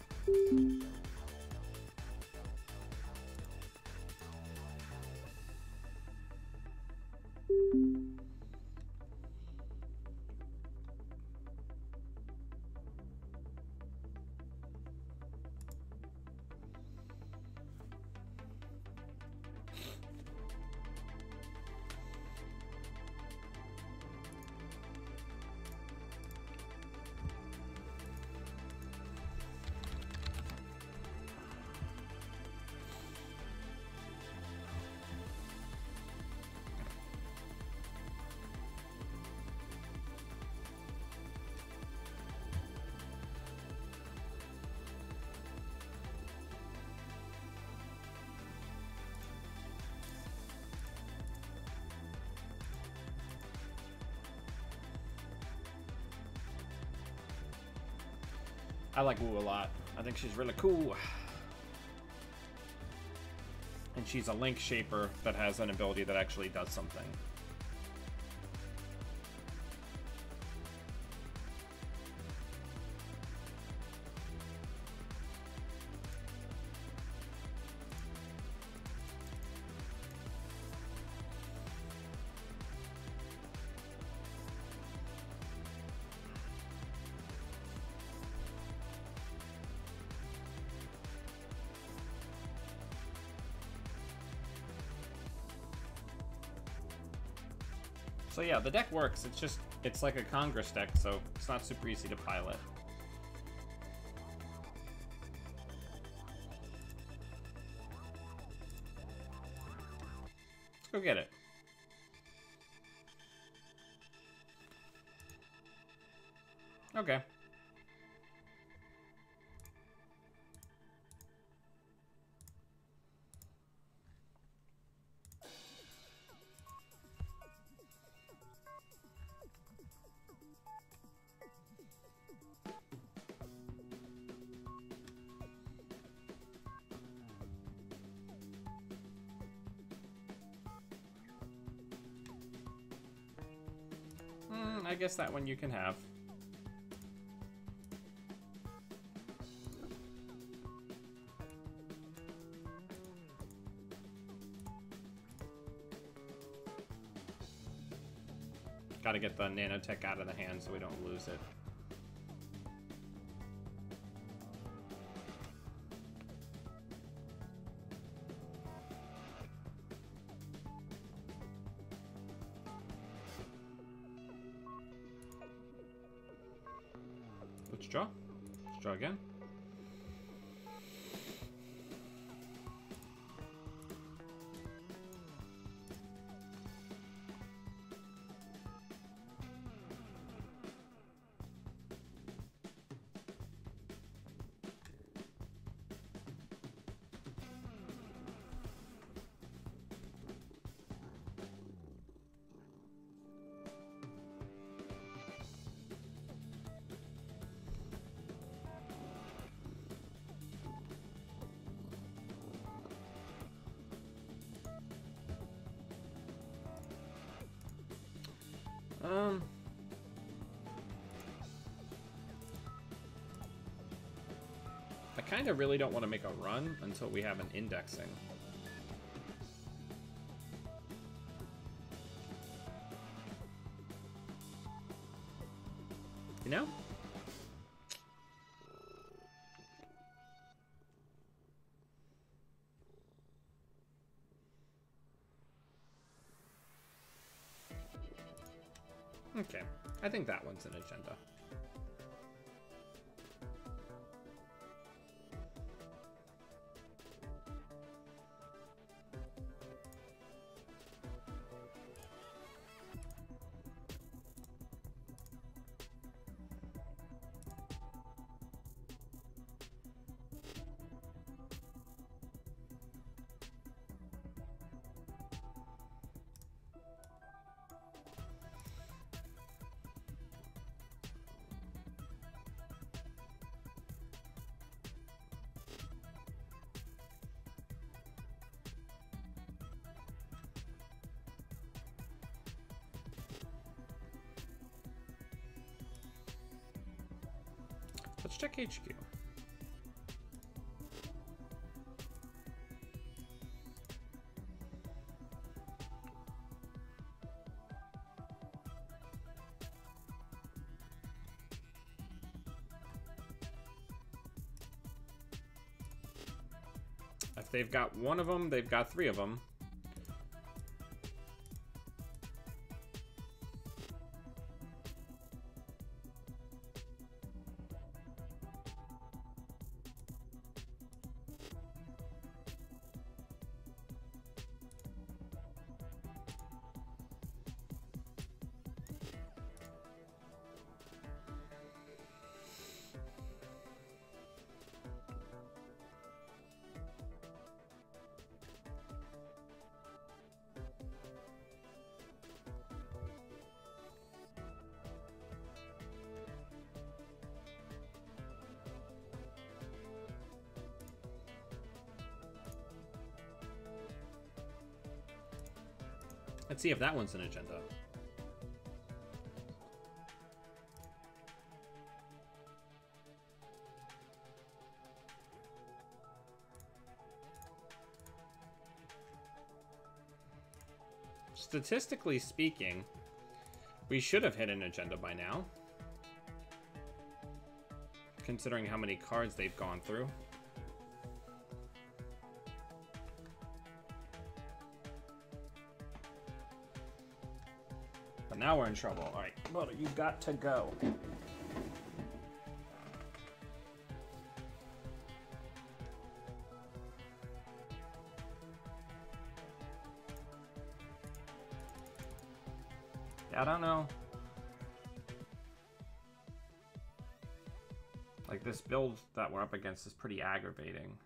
I like Wu a lot. I think she's really cool. And she's a link shaper that has an ability that actually does something. So yeah, the deck works. It's just, it's like a Congress deck, so it's not super easy to pilot. Let's go get it. Okay. I guess that one you can have. Gotta get the nanotech out of the hand so we don't lose it. Let's draw. Let's draw again. I kind of really don't want to make a run until we have an indexing. You know? Okay, I think that one's an agenda. Let's check HQ. If they've got one of them, they've got three of them. Let's see if that one's an agenda. Statistically speaking, we should have hit an agenda by now, considering how many cards they've gone through. now we're in trouble. All right, Butter, you've got to go. I don't know. Like, this build that we're up against is pretty aggravating.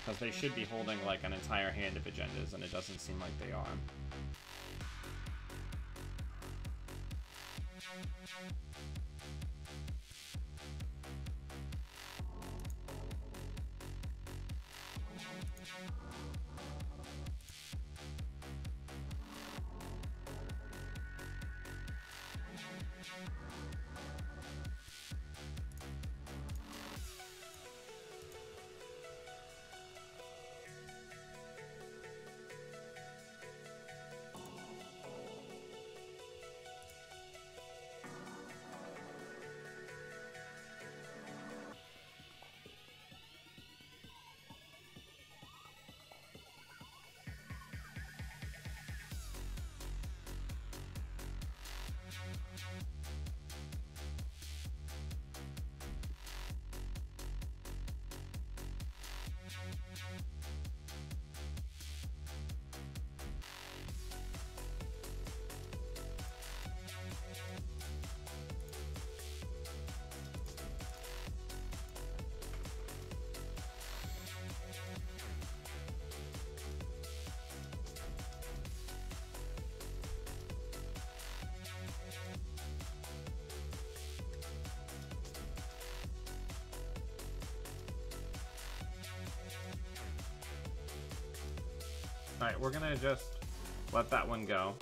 Because they should be holding, like, an entire hand of agendas, and it doesn't seem like they are. Alright, we're gonna just let that one go.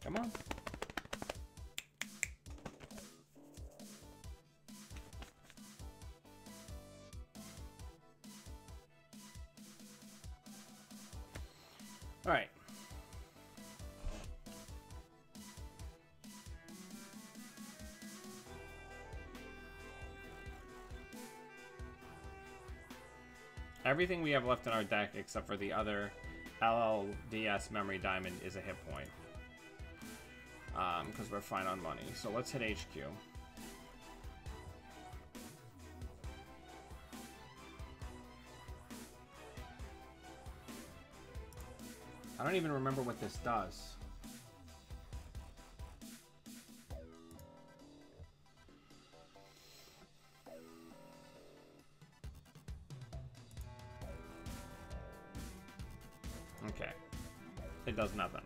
Come on. All right. Everything we have left in our deck, except for the other LLDS Memory Diamond, is a hit point. Because we're fine on money. So let's hit HQ. I don't even remember what this does. Okay. It does nothing.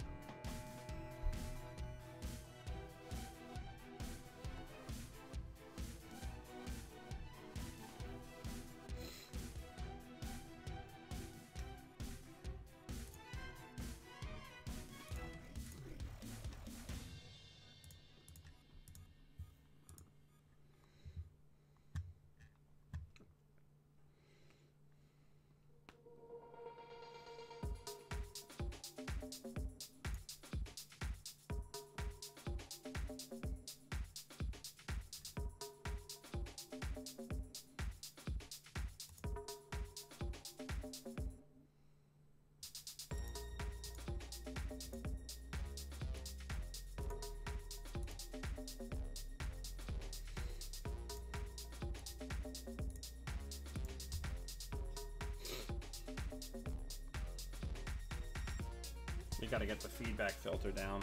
got to get the feedback filter down.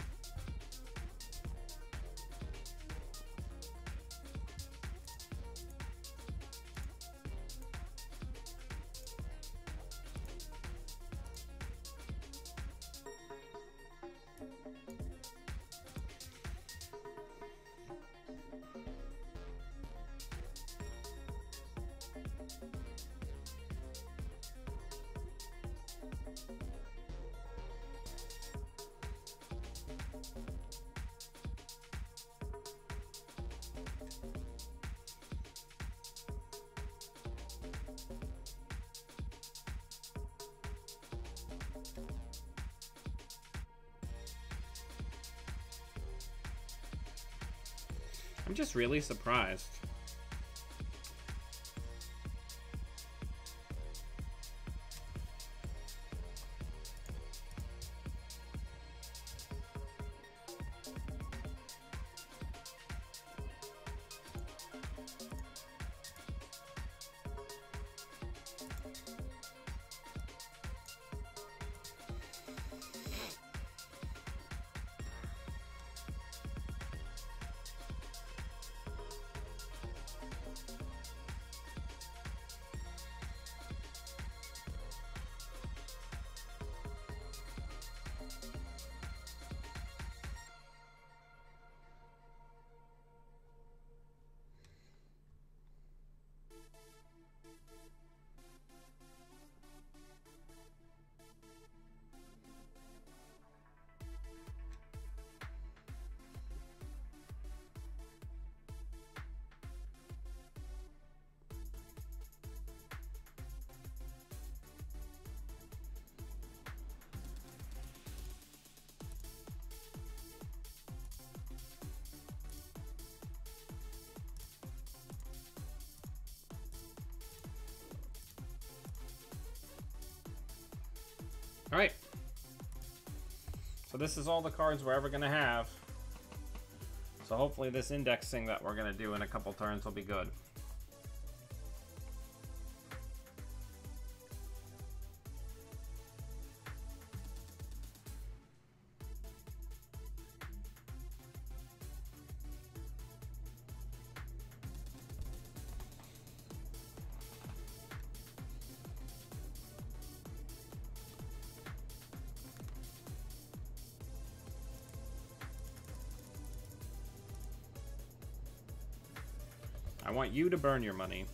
I'm just really surprised. Alright. So this is all the cards we're ever going to have. So hopefully this indexing that we're going to do in a couple turns will be good. I want you to burn your money.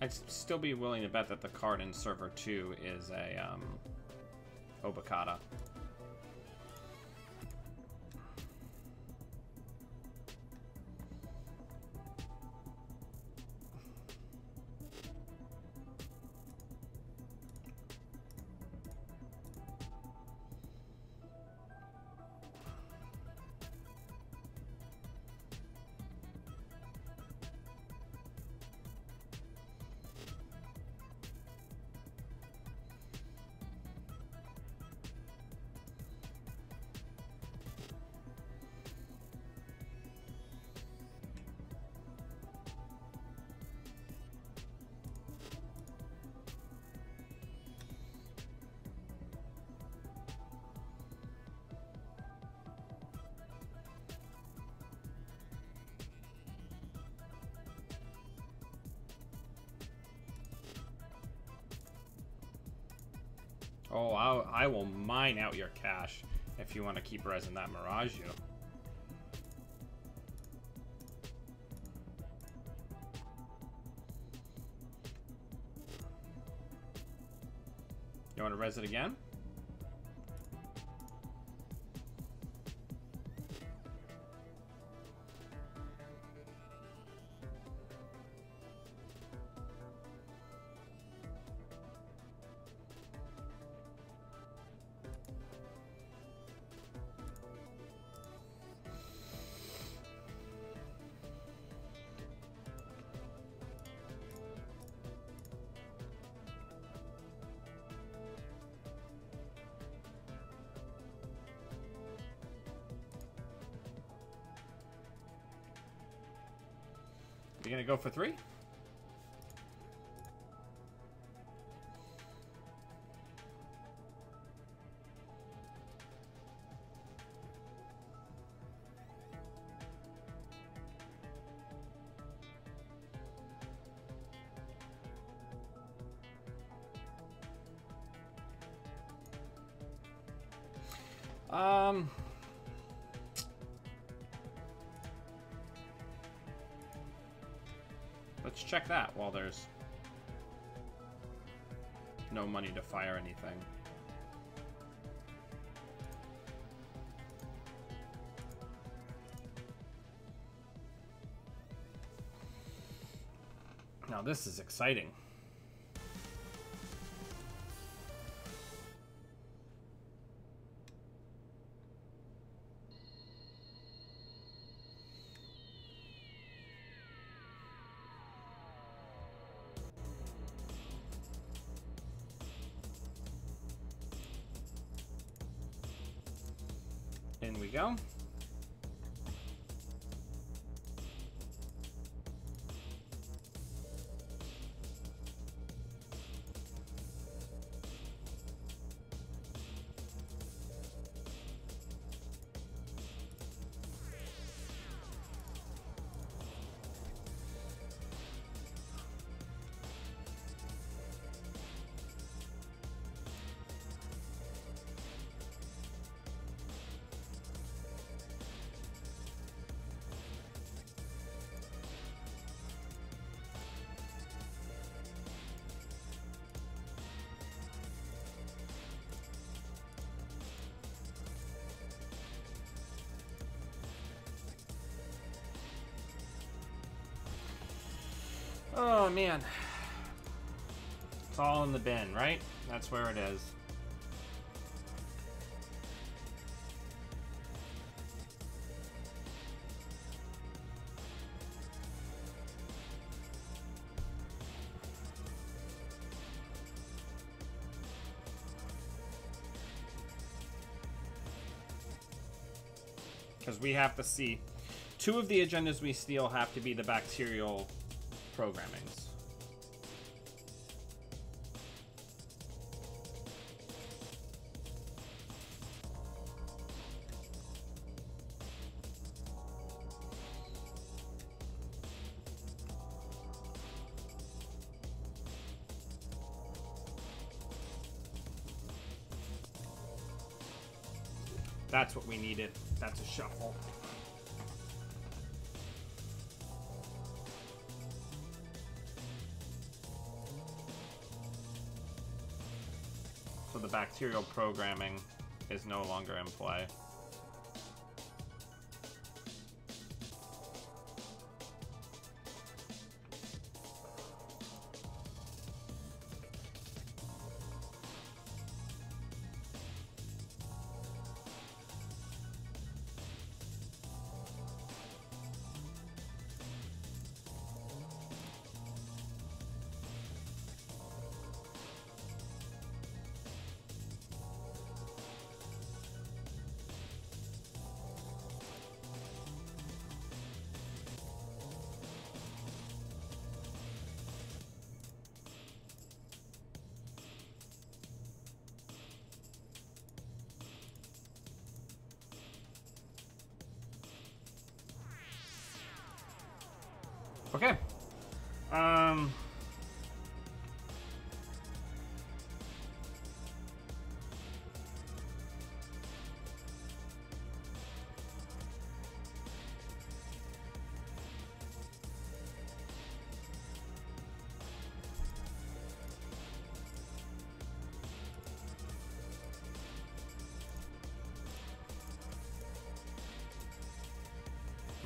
I'd still be willing to bet that the card in server 2 is a Ubaxolotl. Oh, I will mine out your cash if you want to keep resin that Mirage you. You want to res it again? You gonna go for 3? Let's check that while there's no money to fire anything. Now this is exciting. In we go. Oh man, it's all in the bin, right? That's where it is. Because we have to see, 2 of the agendas we steal have to be the bacterial programmings. That's what we needed. That's a shuffle. So the bacterial programming is no longer in play. Okay.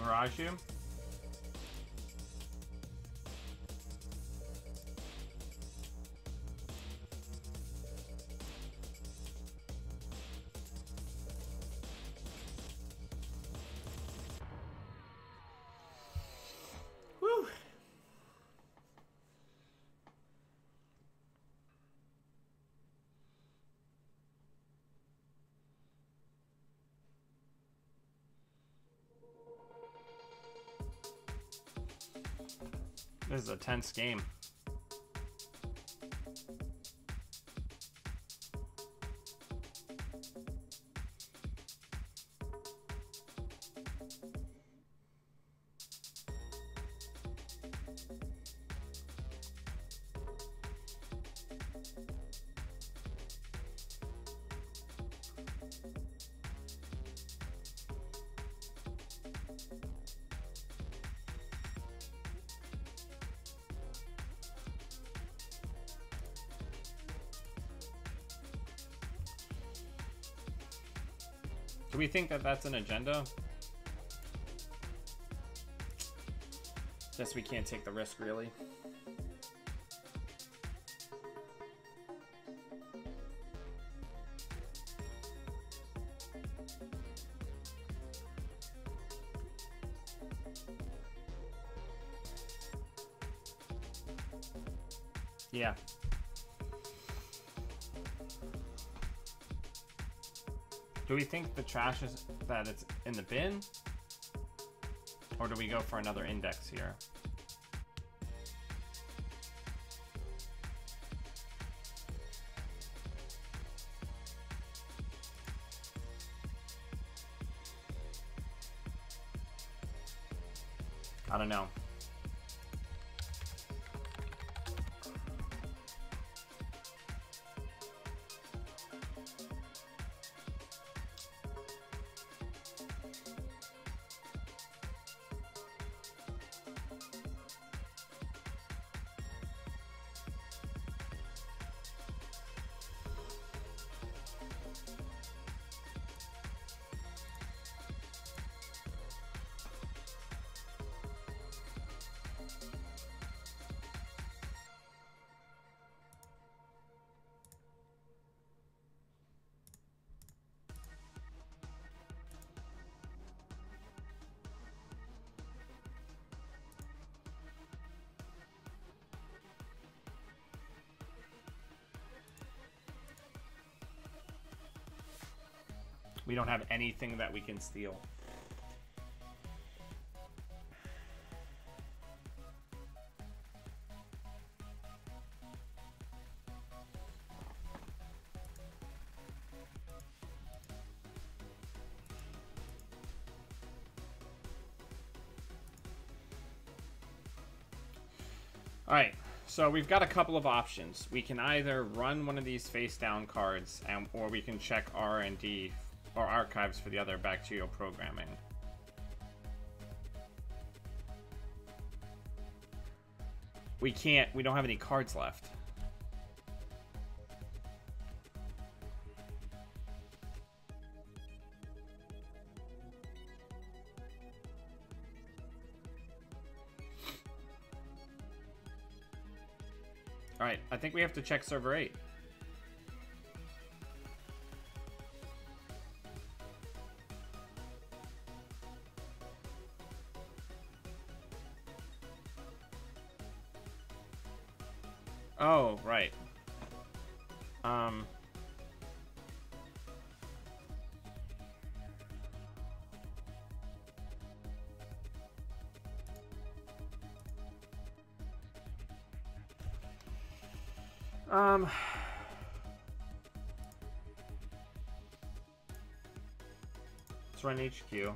Raju. Woo! This is a tense game. Do we think that that's an agenda? Guess we can't take the risk, really. Yeah. Do we think the trash is that it's in the bin? Or do we go for another index here? I don't know. We don't have anything that we can steal. All right, so we've got a couple of options. We can either run one of these face down cards, or we can check R&D or archives for the other bacterial programming. We can't, we don't have any cards left. All right, I think we have to check server 8. Oh, right. Let's run HQ.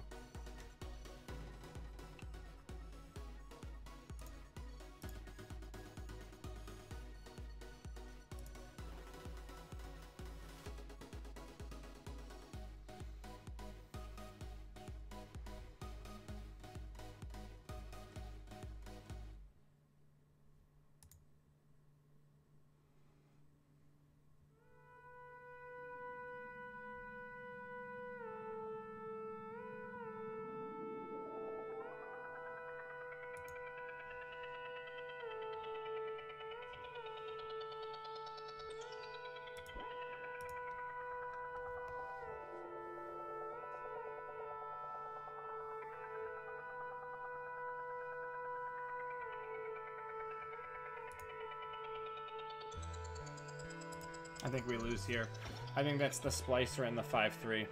I think we lose here. I think that's the Splicer and the 5-3.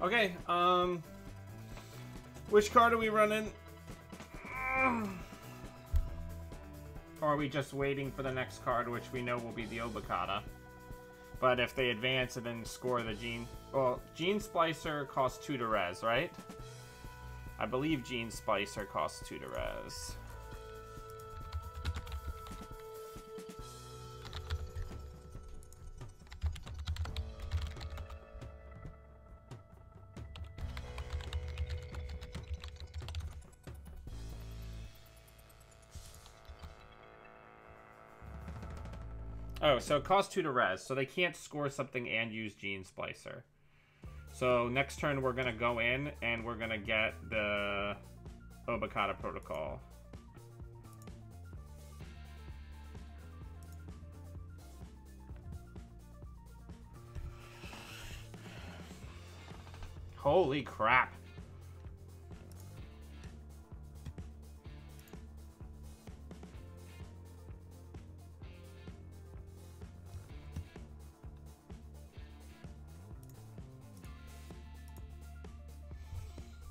Okay, which card are we running? Or are we just waiting for the next card, which we know will be the Ubaxolotl? But if they advance and then score the Gene... Well, Gene Splicer costs 2 to res, right? I believe Gene Splicer costs 2 to res. Oh, so it costs 2 to res, so they can't score something and use Gene Splicer. So next turn we're gonna go in and we're gonna get the Ubaxolotl protocol. Holy crap.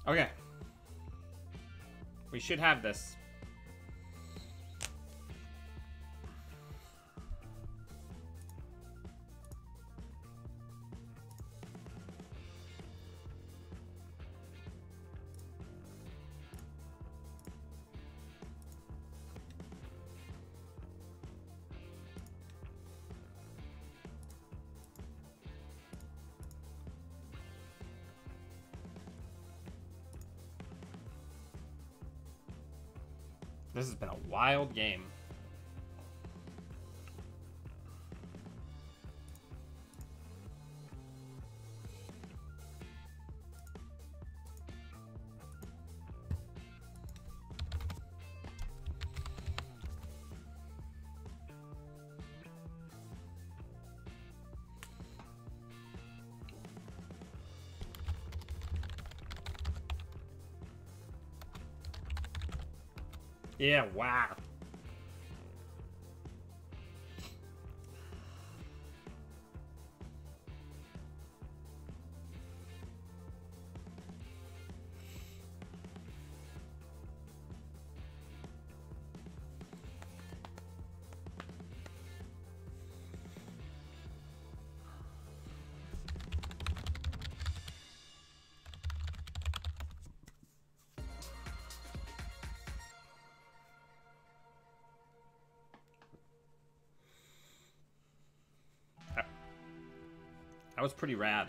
Okay. We should have this. This has been a wild game. Yeah, wow. That was pretty rad.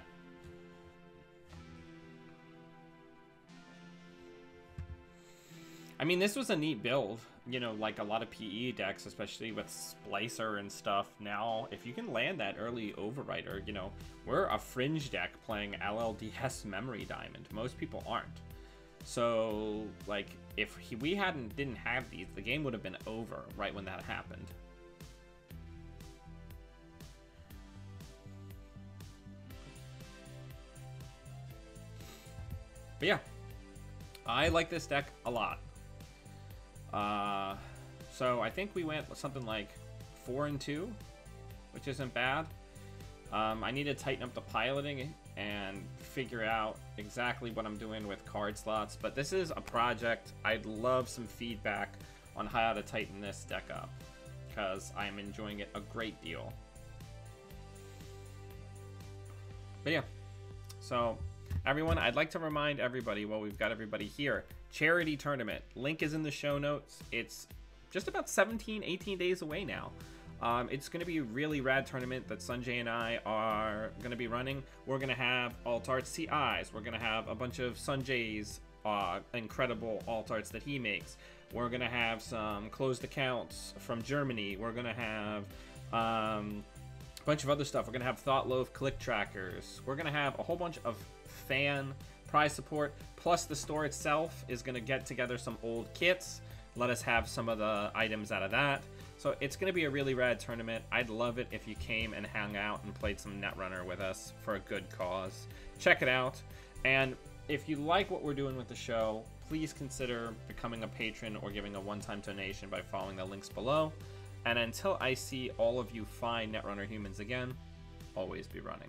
I mean, this was a neat build. You know, like a lot of PE decks, especially with Splicer and stuff. Now, if you can land that early Overwriter, you know, we're a fringe deck playing LLDS Memory Diamond. Most people aren't. So, like, if we didn't have these, the game would have been over right when that happened. But yeah, I like this deck a lot. So I think we went something like 4-2, which isn't bad. I need to tighten up the piloting and figure out exactly what I'm doing with card slots, but this is a project. I'd love some feedback on how to tighten this deck up, because I'm enjoying it a great deal. But yeah, so everyone, I'd like to remind everybody, while we've got everybody here, charity tournament. Link is in the show notes. It's just about 17-18 days away now. It's going to be a really rad tournament that Sanjay and I are going to be running. We're going to have alt arts CIs. We're going to have a bunch of Sanjay's incredible alt arts that he makes. We're going to have some closed accounts from Germany. We're going to have a bunch of other stuff. We're going to have Thought Loaf click trackers. We're going to have a whole bunch of fan prize support, plus the store itself is going to get together some old kits, let us have some of the items out of that. So it's going to be a really rad tournament. I'd love it if you came and hung out and played some Netrunner with us for a good cause. Check it out. And if you like what we're doing with the show, please consider becoming a patron or giving a one-time donation by following the links below. And until I see all of you fine Netrunner humans again, always be running.